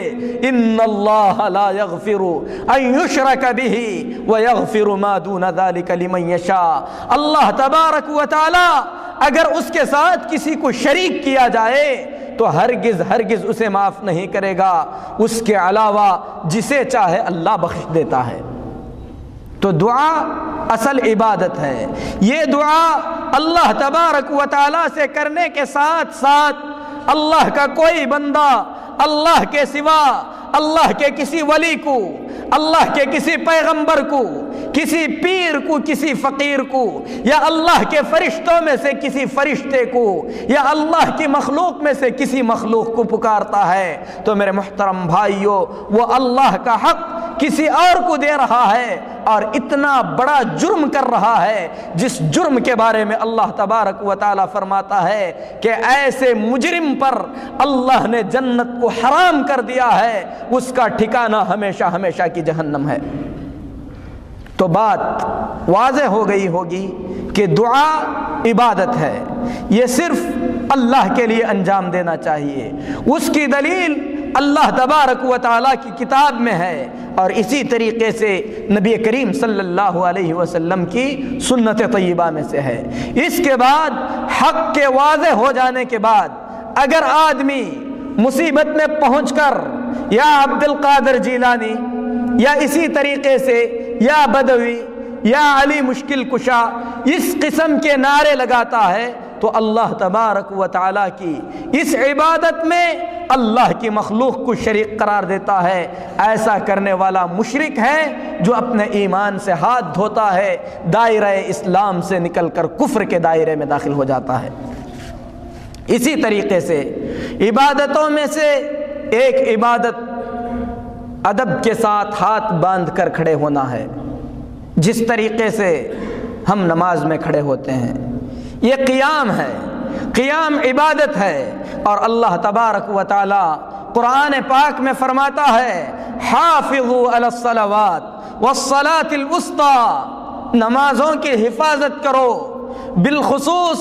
ان اللہ لا یغفر ان یشرک بہ ویغفر ما دون ذلک لمن یشاء۔ اللہ تبارک و تعالی اگر اس کے ساتھ کسی کو شریک کیا جائے تو ہرگز اسے معاف نہیں کرے گا، اس کے علاوہ جسے چاہے اللہ بخش دیتا ہے۔ تو دعا اصل عبادت ہے۔ یہ دعا اللہ تبارک و تعالیٰ سے کرنے کے ساتھ ساتھ اللہ کا کوئی بندہ اللہ کے سوا اللہ کے کسی ولی کو، اللہ کے کسی پیغمبر کو، کسی پیر کو، کسی فقیر کو، یا اللہ کے فرشتوں میں سے کسی فرشتے کو، یا اللہ کی مخلوق میں سے کسی مخلوق کو پکارتا ہے تو میرے محترم بھائیوں، وہ اللہ کا حق کسی اور کو دے رہا ہے، اور اتنا بڑا جرم کر رہا ہے جس جرم کے بارے میں اللہ تبارک و تعالیٰ فرماتا ہے کہ ایسے مجرم پر اللہ نے جنت کو حرام کر دیا ہے، اس کا ٹھکانہ ہمیشہ ہمیشہ کی جہنم ہے۔ تو بات واضح ہو گئی ہوگی کہ دعا عبادت ہے، یہ صرف اللہ کے لیے انجام دینا چاہیے۔ اس کی دلیل اللہ تبارک و تعالیٰ کی کتاب میں ہے، اور اسی طریقے سے نبی کریم صلی اللہ علیہ وسلم کی سنت طیبہ میں سے ہے۔ اس کے بعد حق کے واضح ہو جانے کے بعد اگر آدمی مصیبت میں پہنچ کر یا عبد القادر جیلانی یا اسی طریقے سے یا بدوی یا علی مشکل کشا اس قسم کے نعرے لگاتا ہے تو اللہ تبارک و تعالیٰ کی اس عبادت میں اللہ کی مخلوق کو شریک قرار دیتا ہے۔ ایسا کرنے والا مشرک ہے جو اپنے ایمان سے ہاتھ دھوتا ہے، دائرہ اسلام سے نکل کر کفر کے دائرے میں داخل ہو جاتا ہے۔ اسی طریقے سے عبادتوں میں سے ایک عبادت ادب کے ساتھ ہاتھ باندھ کر کھڑے ہونا ہے، جس طریقے سے ہم نماز میں کھڑے ہوتے ہیں۔ یہ قیام ہے، قیام عبادت ہے، اور اللہ تبارک و تعالی قرآن پاک میں فرماتا ہے حافظوا علی الصلوات والصلاة الوسطی، نمازوں کی حفاظت کرو، بالخصوص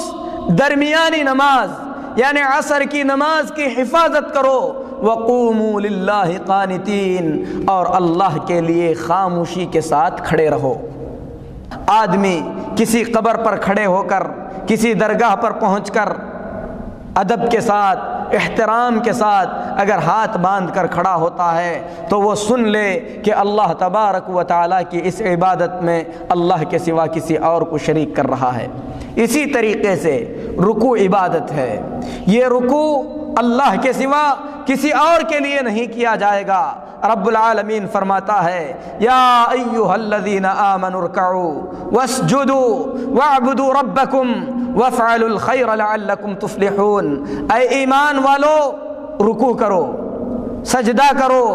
درمیانی نماز یعنی عصر کی نماز کی حفاظت کرو، وقوموا للہ قانتین، اور اللہ کے لیے خاموشی کے ساتھ کھڑے رہو۔ آدمی کسی قبر پر کھڑے ہو کر، کسی درگاہ پر پہنچ کر ادب کے ساتھ، احترام کے ساتھ اگر ہاتھ باندھ کر کھڑا ہوتا ہے تو وہ سن لے کہ اللہ تبارک و تعالیٰ کی اس عبادت میں اللہ کے سوا کسی اور کو شریک کر رہا ہے۔ اسی طریقے سے رکوع عبادت ہے، یہ رکوع اللہ کے سوا کسی اور کے لیے نہیں کیا جائے گا۔ رب العالمین فرماتا ہے یا ایھا الذین آمنوا ارکعوا واسجدوا واعبدوا ربکم وافعلوا الخیر لعلکم تفلحون، اے ایمان والو رکوع کرو، سجدہ کرو،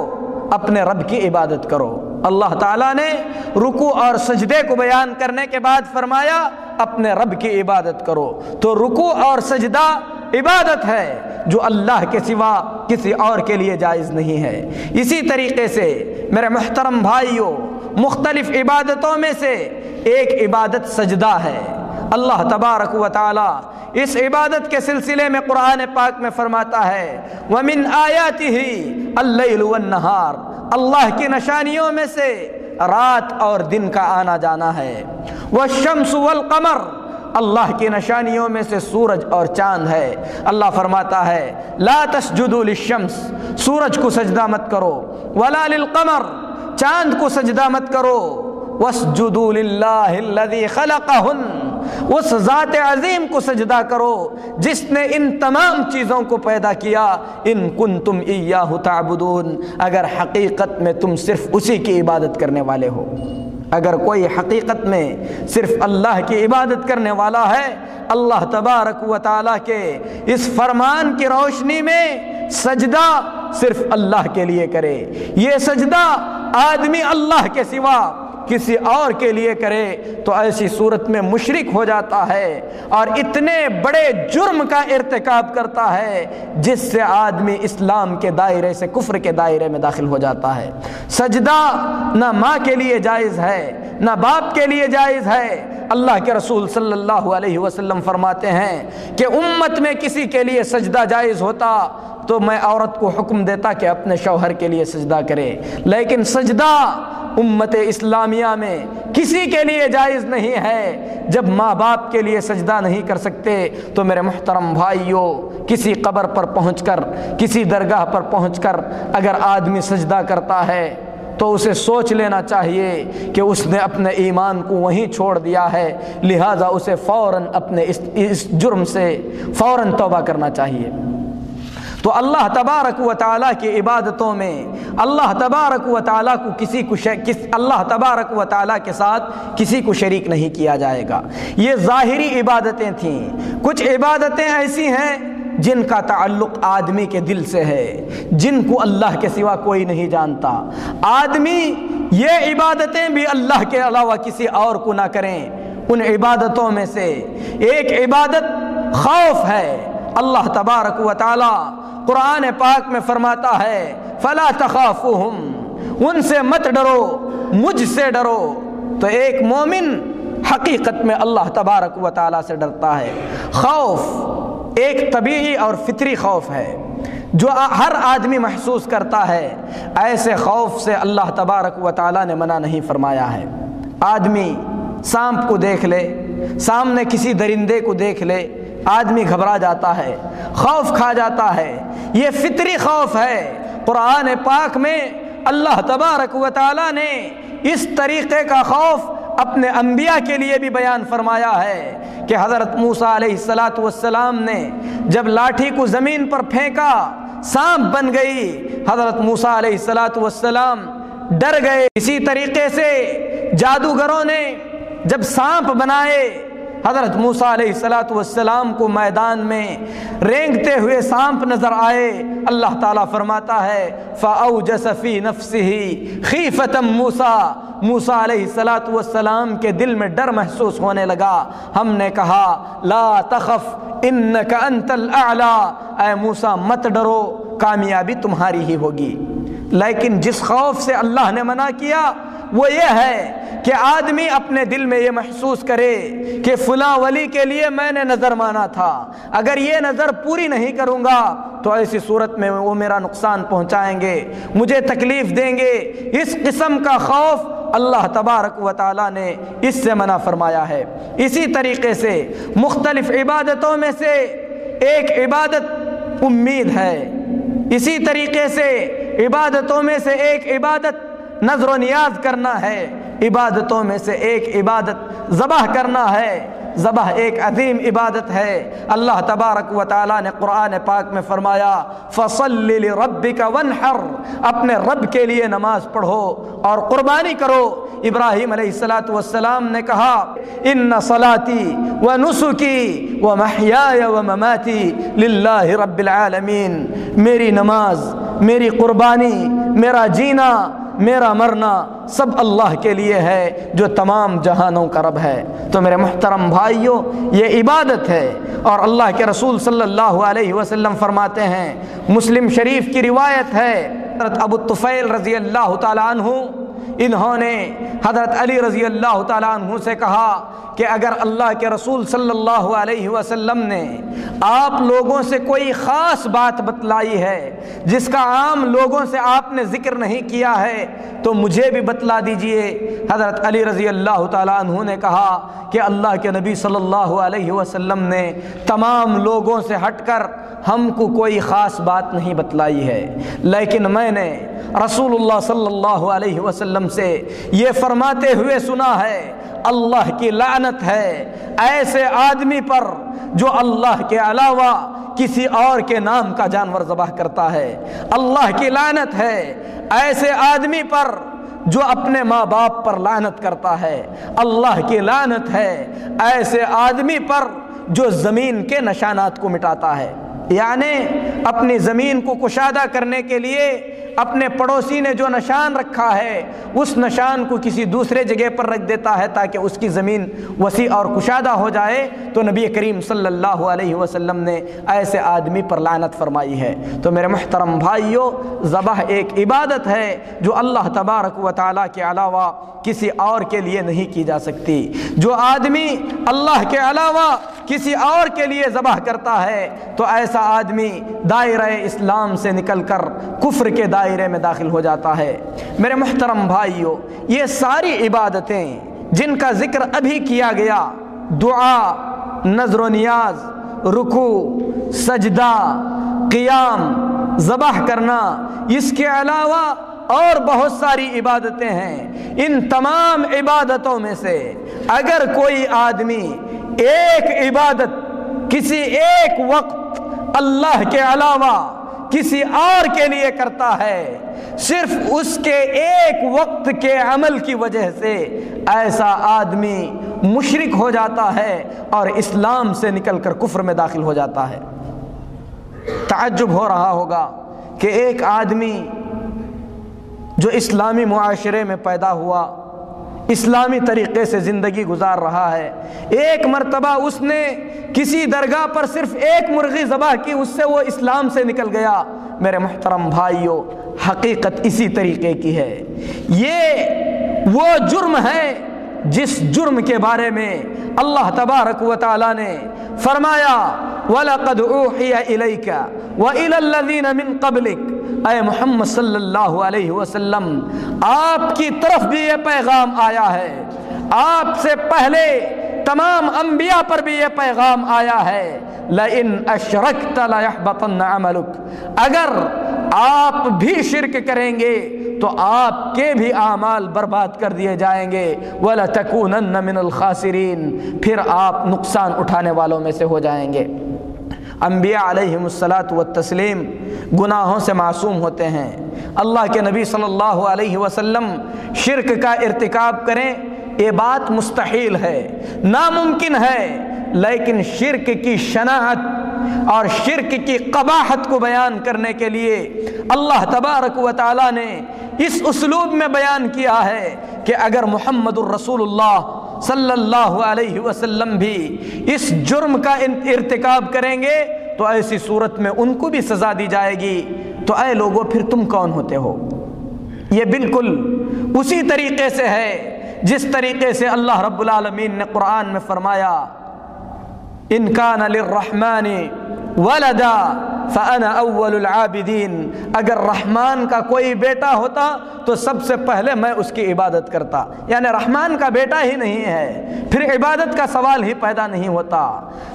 اپنے رب کی عبادت کرو۔ اللہ تعالیٰ نے رکوع اور سجدے کو بیان کرنے کے بعد فرمایا اپنے رب کی عبادت کرو، تو رکوع اور سجدہ عبادت ہے جو اللہ کے سوا کسی اور کے لیے جائز نہیں ہے۔ اسی طریقے سے میرے محترم بھائیوں، مختلف عبادتوں میں سے ایک عبادت سجدہ ہے۔ اللہ تبارک و تعالی اس عبادت کے سلسلے میں قرآن پاک میں فرماتا ہے وَمِنْ آيَاتِهِ اللَّيْلُ وَالنَّهَارُ، اللہ کی نشانیوں میں سے رات اور دن کا آنا جانا ہے۔ وَالشَّمْسُ وَالْقَمَرُ، اللہ کی نشانیوں میں سے سورج اور چاند ہے۔ اللہ فرماتا ہے لا تسجدوا للشمس، سورج کو سجدہ مت کرو، ولا للقمر، چاند کو سجدہ مت کرو، واسجدوا للہ الذی خلقہن، اس ذات عظیم کو سجدہ کرو جس نے ان تمام چیزوں کو پیدا کیا، ان کنتم ایاہ تعبدون، اگر حقیقت میں تم صرف اسی کی عبادت کرنے والے ہو۔ اگر کوئی حقیقت میں صرف اللہ کی عبادت کرنے والا ہے، اللہ تبارک و تعالیٰ کے اس فرمان کی روشنی میں سجدہ صرف اللہ کے لیے کرے۔ یہ سجدہ آدمی اللہ کے سوا کسی اور کے لیے کرے تو ایسی صورت میں مشرک ہو جاتا ہے اور اتنے بڑے جرم کا ارتکاب کرتا ہے جس سے آدمی اسلام کے دائرے سے کفر کے دائرے میں داخل ہو جاتا ہے۔ سجدہ نہ ماں کے لیے جائز ہے، نہ باپ کے لیے جائز ہے۔ اللہ کے رسول صلی اللہ علیہ وسلم فرماتے ہیں کہ امت میں کسی کے لیے سجدہ جائز ہوتا تو میں عورت کو حکم دیتا کہ اپنے شوہر کے لیے سجدہ کرے، لیکن سجدہ امت اسلامیہ میں کسی کے لیے جائز نہیں ہے۔ جب ماں باپ کے لیے سجدہ نہیں کر سکتے تو میرے محترم بھائیوں، کسی قبر پر پہنچ کر، کسی درگاہ پر پہنچ کر اگر آدمی سجدہ کرتا ہے تو اسے سوچ لینا چاہیے کہ اس نے اپنے ایمان کو وہیں چھوڑ دیا ہے، لہٰذا اسے فوراً اپنے اس جرم سے فوراً توبہ کرنا چاہیے۔ تو اللہ تبارک و تعالیٰ کی عبادتوں میں اللہ تبارک و تعالیٰ کو اللہ تبارک و تعالیٰ کے ساتھ کسی کو شریک نہیں کیا جائے گا۔ یہ ظاہری عبادتیں تھیں۔ کچھ عبادتیں ایسی ہیں جن کا تعلق آدمی کے دل سے ہے، جن کو اللہ کے سوا کوئی نہیں جانتا۔ آدمی یہ عبادتیں بھی اللہ کے علاوہ کسی اور کو نہ کریں۔ ان عبادتوں میں سے ایک عبادت خوف ہے۔ اللہ تبارک و تعالی قرآن پاک میں فرماتا ہے فلا تخافوہم، ان سے مت ڈرو، مجھ سے ڈرو۔ تو ایک مومن حقیقت میں اللہ تبارک و تعالی سے ڈرتا ہے۔ خوف ایک طبیعی اور فطری خوف ہے جو ہر آدمی محسوس کرتا ہے۔ ایسے خوف سے اللہ تبارک و تعالی نے منع نہیں فرمایا ہے۔ آدمی سانپ کو دیکھ لے، سامنے کسی درندے کو دیکھ لے، آدمی گھبرا جاتا ہے، خوف کھا جاتا ہے۔ یہ فطری خوف ہے۔ قرآن پاک میں اللہ تبارک و تعالی نے اس طریقے کا خوف اپنے انبیاء کے لیے بھی بیان فرمایا ہے کہ حضرت موسیٰ علیہ السلام نے جب لاٹھی کو زمین پر پھینکا سانپ بن گئی، حضرت موسیٰ علیہ السلام ڈر گئے۔ اسی طریقے سے جادوگروں نے جب سانپ بنائے، حضرت موسیٰ علیہ السلام کو میدان میں رینگتے ہوئے سانپ نظر آئے۔ اللہ تعالیٰ فرماتا ہے فَأَوْجَسَ فِي نَفْسِهِ خِيفَةً مُوسَىٰ، موسیٰ علیہ السلام کے دل میں ڈر محسوس ہونے لگا۔ ہم نے کہا لا تخف انک انت الاعلی، اے موسیٰ مت ڈرو، کامیابی تمہاری ہی ہوگی۔ لیکن جس خوف سے اللہ نے منع کیا وہ یہ ہے کہ آدمی اپنے دل میں یہ محسوس کرے کہ فلاں ولی کے لیے میں نے نظر مانا تھا، اگر یہ نظر پوری نہیں کروں گا تو ایسی صورت میں وہ میرا نقصان پہنچائیں گے، مجھے تکلیف دیں گے۔ اس قسم کا خوف اللہ تبارک و تعالی نے اس سے منع فرمایا ہے۔ اسی طریقے سے مختلف عبادتوں میں سے ایک عبادت امید ہے۔ اسی طریقے سے عبادتوں میں سے ایک عبادت نظر و نیاز کرنا ہے، عبادتوں میں سے ایک عبادت ذبح کرنا ہے۔ ذبح ایک عظیم عبادت ہے۔ اللہ تبارک و تعالیٰ نے قرآن پاک میں فرمایا فَصَلِّ لِرَبِّكَ وَانْحَرْ، اپنے رب کے لیے نماز پڑھو اور قربانی کرو۔ ابراہیم علیہ السلام نے کہا ان صلاتی ونسکی ومحیای ومماتی للہ رب العالمین، میری نماز، میری قربانی، میرا جینا، میرا مرنا سب اللہ کے لیے ہے جو تمام جہانوں کا رب ہے۔ تو میرے محترم بھائیوں، یہ عبادت ہے، اور اللہ کے رسول صلی اللہ علیہ وسلم فرماتے ہیں، مسلم شریف کی روایت ہے، حضرت ابو الطفیل رضی اللہ تعالیٰ عنہ، انہوں نے حضرت علی رضی اللہ تعالیٰ عنہ سے کہا کہ اگر اللہ کے رسول صلی اللہ علیہ وسلم نے آپ لوگوں سے کوئی خاص بات بتلائی ہے جس کا عام لوگوں سے آپ نے ذکر نہیں کیا ہے تو مجھے بھی بتلا دیجئے۔ حضرت علی رضی اللہ تعالیٰ عنہ نے کہا کہ اللہ کے نبی صلی اللہ علیہ وسلم نے تمام لوگوں سے ہٹ کر ہم کو کوئی خاص بات نہیں بتلائی ہے، لیکن میں نے رسول اللہ صلی اللہ علیہ وسلم سے یہ فرماتے ہوئے سنا ہے اللہ کی لعنت ہے ایسے آدمی پر جو اللہ کے علاوہ کسی اور کے نام کا جانور ذبح کرتا ہے، اللہ کی لعنت ہے ایسے آدمی پر جو اپنے ماں باپ پر لعنت کرتا ہے، اللہ کی لعنت ہے ایسے آدمی پر جو زمین کے نشانات کو مٹاتا ہے، یعنی اپنی زمین کو کشادہ کرنے کے لیے اپنے پڑوسی نے جو نشان رکھا ہے اس نشان کو کسی دوسرے جگہ پر رکھ دیتا ہے تاکہ اس کی زمین وسیع اور کشادہ ہو جائے، تو نبی کریم صلی اللہ علیہ وسلم نے ایسے آدمی پر لعنت فرمائی ہے۔ تو میرے محترم بھائیوں، ذبح ایک عبادت ہے جو اللہ تبارک و تعالیٰ کے علاوہ کسی اور کے لیے نہیں کی جا سکتی۔ جو آدمی اللہ کے علاوہ کسی اور کے لیے ذبح کرتا ہے تو ایسا آدمی دائرہ اسلام سے نکل کر کفر کے دائرے میں داخل ہو جاتا ہے۔ میرے محترم بھائیوں، یہ ساری عبادتیں جن کا ذکر ابھی کیا گیا، دعا، نذر و نیاز، رکوع، سجدہ، قیام، ذبح کرنا، اس کے علاوہ اور بہت ساری عبادتیں ہیں، ان تمام عبادتوں میں سے اگر کوئی آدمی ایک عبادت کسی ایک وقت اللہ کے علاوہ کسی اور کے لیے کرتا ہے، صرف اس کے ایک وقت کے عمل کی وجہ سے ایسا آدمی مشرک ہو جاتا ہے اور اسلام سے نکل کر کفر میں داخل ہو جاتا ہے۔ تعجب ہو رہا ہوگا کہ ایک آدمی جو اسلامی معاشرے میں پیدا ہوا، اسلامی طریقے سے زندگی گزار رہا ہے، ایک مرتبہ اس نے کسی درگاہ پر صرف ایک مرغی ذبح کی، اس سے وہ اسلام سے نکل گیا۔ میرے محترم بھائیوں، حقیقت اسی طریقے کی ہے۔ یہ وہ جرم ہے جس جرم کے بارے میں اللہ تبارک و تعالی نے فرمایا وَلَقَدْ أُوحِيَ إِلَيْكَ وَإِلَى الَّذِينَ مِن قَبْلِكَ، اے محمد صلی اللہ علیہ وسلم آپ کی طرف بھی یہ پیغام آیا ہے، آپ سے پہلے تمام انبیاء پر بھی یہ پیغام آیا ہے، لَإِنْ أَشْرَكْتَ لَيَحْبَطَنَّ عَمَلُكَ، اگر آپ بھی شرک کریں گے تو آپ کے بھی اعمال برباد کر دیے جائیں گے، وَلَتَكُونَنَّ مِنَ الْخَاسِرِينَ، پھر آپ نقصان اٹھانے والوں میں سے ہو جائیں گے۔ انبیاء علیہم الصلاۃ والتسلیم گناہوں سے معصوم ہوتے ہیں۔ اللہ کے نبی صلی اللہ علیہ وسلم شرک کا ارتکاب کریں یہ بات مستحیل ہے، ناممکن ہے، لیکن شرک کی شناعت اور شرک کی قباحت کو بیان کرنے کے لیے اللہ تبارک و تعالی نے اس اسلوب میں بیان کیا ہے کہ اگر محمد الرسول اللہ صلی اللہ علیہ وسلم بھی اس جرم کا ارتکاب کریں گے تو ایسی صورت میں ان کو بھی سزا دی جائے گی، تو اے لوگو پھر تم کون ہوتے ہو؟ یہ بالکل اسی طریقے سے ہے جس طریقے سے اللہ رب العالمین نے قرآن میں فرمایا ان کان للرحمن ولدا فانا اول العابدین، اگر رحمان کا کوئی بیٹا ہوتا تو سب سے پہلے میں اس کی عبادت کرتا، یعنی رحمان کا بیٹا ہی نہیں ہے پھر عبادت کا سوال ہی پیدا نہیں ہوتا۔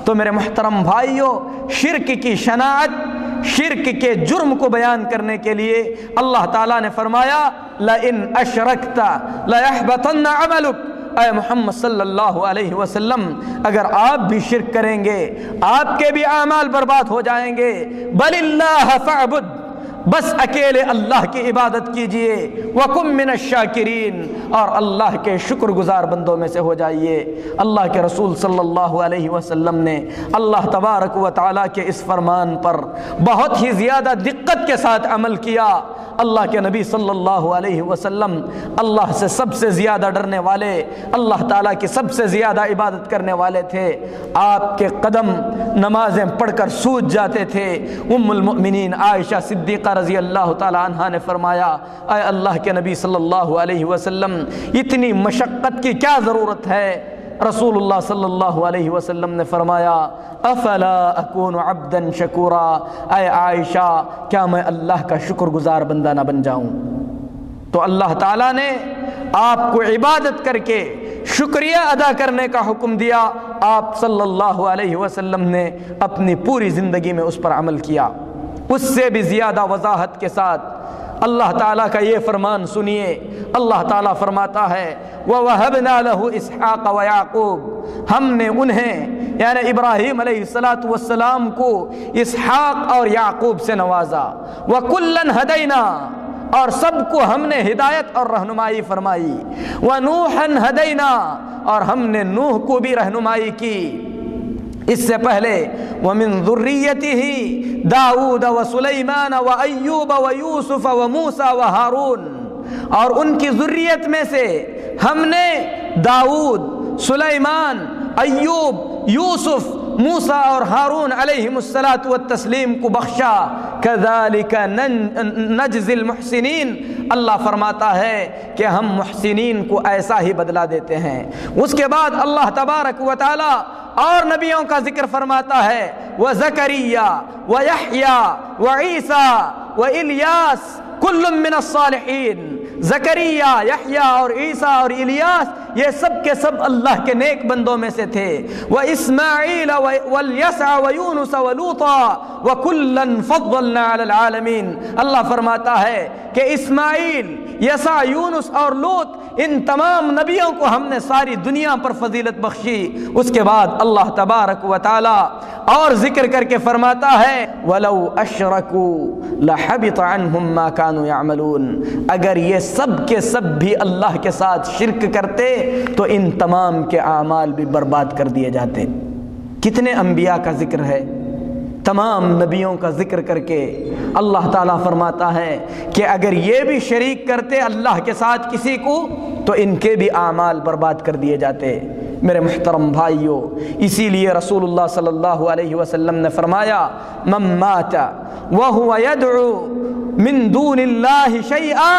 تو میرے محترم بھائیوں، شرک کی شناعت، شرک کے جرم کو بیان کرنے کے لیے اللہ تعالیٰ نے فرمایا لئن اشرکت لیحبطن عملک، اے محمد صلی اللہ علیہ وسلم اگر آپ بھی شرک کریں گے آپ کے بھی اعمال برباد ہو جائیں گے۔ بل اللہ فاعبد، بس اکیلے اللہ کی عبادت کیجئے، وَكُن مِّنَ الشَّاكِرِينَ، اور اللہ کے شکر گزار بندوں میں سے ہو جائیے۔ اللہ کے رسول صلی اللہ علیہ وسلم نے اللہ تبارک و تعالیٰ کے اس فرمان پر بہت ہی زیادہ دقت کے ساتھ عمل کیا۔ اللہ کے نبی صلی اللہ علیہ وسلم اللہ سے سب سے زیادہ ڈرنے والے، اللہ تعالیٰ کی سب سے زیادہ عبادت کرنے والے تھے۔ آپ کے قدم نمازیں پڑھ کر سوج جاتے تھے۔ ام المؤمنین عائشہ صدیقہ رضی اللہ تعالیٰ عنہا نے فرمایا، اے اللہ کے نبی صلی اللہ علیہ وسلم اتنی مشقت کی کیا ضرورت ہے؟ رسول اللہ صلی اللہ علیہ وسلم نے فرمایا، افلا اکون عبدا شکورا، اے عائشہ کیا میں اللہ کا شکر گزار بندہ نہ بن جاؤں؟ تو اللہ تعالیٰ نے آپ کو عبادت کر کے شکریہ ادا کرنے کا حکم دیا۔ آپ صلی اللہ علیہ وسلم نے اپنی پوری زندگی میں اس پر عمل کیا۔ اس سے بھی زیادہ وضاحت کے ساتھ اللہ تعالیٰ کا یہ فرمان سنیے۔ اللہ تعالیٰ فرماتا ہے، وَوَهَبْنَا لَهُ إِسْحَاقَ وَيَعْقُوبَ، ہم نے انہیں یعنی ابراہیم علیہ السلام کو اسحاق اور یعقوب سے نوازا۔ وَكُلًّا هَدَيْنَا، اور سب کو ہم نے ہدایت اور رہنمائی فرمائی۔ وَنُوحًا هَدَيْنَا، اور ہم نے نوح کو بھی رہنمائی کی۔ اس سے پہلے وَمِن ذُرِّيَّتِهِ داؤد وسلیمان وایوب ویوسف وموسیٰ وہارون، اور ان کی ذریت میں سے ہم نے داؤد، سلیمان، ایوب، یوسف، موسیٰ اور ہارون علیہم الصلاۃ والتسلیم کو بخشا۔ کذالک نجزی المحسنین، اللہ فرماتا ہے کہ ہم محسنین کو ایسا ہی بدلہ دیتے ہیں۔ اس کے بعد اللہ تبارک و تعالی اور نبیوں کا ذکر فرماتا ہے، وزکریا ویحییٰ وعیسیٰ والیاس کل من الصالحین۔ زکریا، یحییٰ اور عیسیٰ اور الیاس یہ سب کے سب اللہ کے نیک بندوں میں سے تھے۔ واسماعیل والیسع ویونس ولوطا وکلا فضلنا علی العالمین، اللہ فرماتا ہے کہ اسماعیل، یسع، یونس اور لوط ان تمام نبیوں کو ہم نے ساری دنیا پر فضیلت بخشی۔ اس کے بعد اللہ تبارک و تعالی اور ذکر کر کے فرماتا ہے، وَلَوْ أَشْرَكُوا لَحَبِطَ عَنْهُمْ مَا كَانُوا يَعْمَلُونَ، اگر یہ سب کے سب بھی اللہ کے ساتھ شرک کرتے تو ان تمام کے اعمال بھی برباد کر دیے جاتے۔ کتنے انبیاء کا ذکر ہے، تمام نبیوں کا ذکر کر کے اللہ تعالیٰ فرماتا ہے کہ اگر یہ بھی شریک کرتے اللہ کے ساتھ کسی کو تو ان کے بھی اعمال برباد کر دیے جاتے۔ میرے محترم بھائیوں، اسی لیے رسول اللہ صلی اللہ علیہ وسلم نے فرمایا، من مات وهو يدعو من دون اللہ شیئا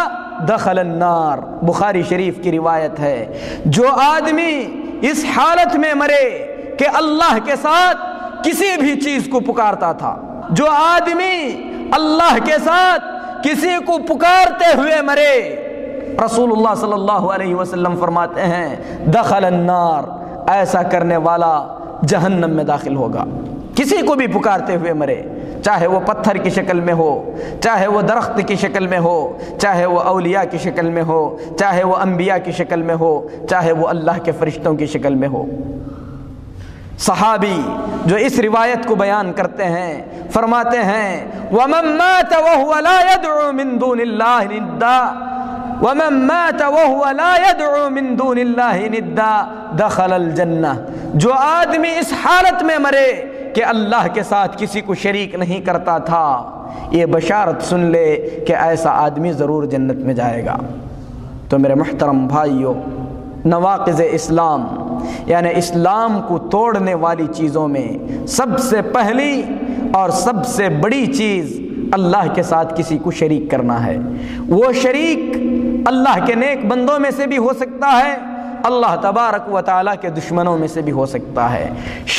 دخل النار، بخاری شریف کی روایت ہے۔ جو آدمی اس حالت میں مرے کہ اللہ کے ساتھ کسی بھی چیز کو پکارتا تھا، جو آدمی اللہ کے ساتھ کسی کو پکارتے ہوئے مرے، رسول اللہ صلی اللہ علیہ وسلم فرماتے ہیں دخل النار، ایسا کرنے والا جہنم میں داخل ہوگا۔ کسی کو بھی پکارتے ہوئے مرے، چاہے وہ پتھر کی شکل میں ہو، چاہے وہ درخت کی شکل میں ہو، چاہے وہ اولیاء کی شکل میں ہو، چاہے وہ انبیاء کی شکل میں ہو، چاہے وہ اللہ کے فرشتوں کی شکل میں ہو۔ صحابی جو اس روایت کو بیان کرتے ہیں فرماتے ہیں، وَمَن مَاتَ وَهُوَ لَا يَدْعُو مِن دُونِ اللَّهِ نِدًّا وَمَن مَاتَ وَهُوَ لَا يَدْعُو مِن دُونِ اللَّهِ نِدًّا دَخَلَ الْجَنَّةِ، جو آدمی اس حالت میں مرے کہ اللہ کے ساتھ کسی کو شریک نہیں کرتا تھا، یہ بشارت سن لے کہ ایسا آدمی ضرور جنت میں جائے گا۔ تو میرے محترم بھائیوں، نواقض اسلام یعنی اسلام کو توڑنے والی چیزوں میں سب سے پہلی اور سب سے بڑی چیز اللہ کے ساتھ کسی کو شریک کرنا ہے۔ وہ شریک اللہ کے نیک بندوں میں سے بھی ہو سکتا ہے، اللہ تبارک و تعالیٰ کے دشمنوں میں سے بھی ہو سکتا ہے۔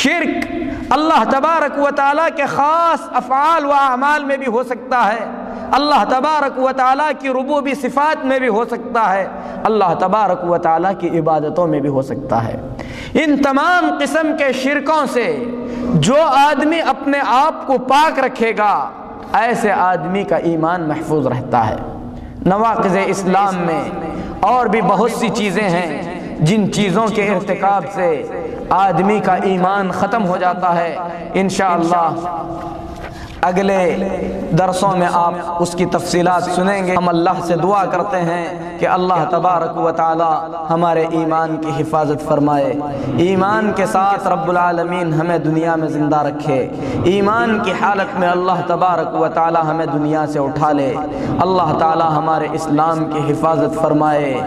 شرک اللہ تبارک و تعالیٰ کے خاص افعال و اعمال میں بھی ہو سکتا ہے، اللہ تبارک و تعالیٰ کی ربوبی صفات میں بھی ہو سکتا ہے، اللہ تبارک و تعالیٰ کی عبادتوں میں بھی ہو سکتا ہے۔ ان تمام قسم کے شرکوں سے جو آدمی اپنے آپ کو پاک رکھے گا، ایسے آدمی کا ایمان محفوظ رہتا ہے۔ نواقض اسلام میں اور بھی بہت سی چیزیں ہیں جن چیزوں کے ارتکاب سے آدمی کا ایمان ختم ہو جاتا ہے۔ انشاءاللہ اگلے درسوں میں آپ اس کی تفصیلات سنیں گے۔ ہم اللہ سے دعا کرتے ہیں کہ اللہ تبارک و تعالی ہمارے ایمان کی حفاظت فرمائے، ایمان کے ساتھ رب العالمین ہمیں دنیا میں زندہ رکھے، ایمان کی حالت میں اللہ تبارک و تعالی ہمیں دنیا سے اٹھا لے، اللہ تعالی ہمارے اسلام کی حفاظت فرمائے،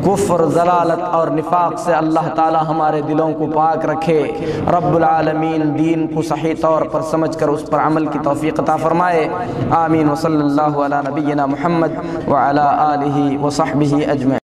کفر، ضلالت اور نفاق سے اللہ تعالی ہمارے دلوں کو پاک رکھے، رب العالمین دین کو صحیح طور پر سمجھ کر اس پر عمل کی توفیق عطا فرمائے۔ آمین۔ وصلی اللہ علی نبینا محمد وعلی آلہ وصحبہ اجمعین۔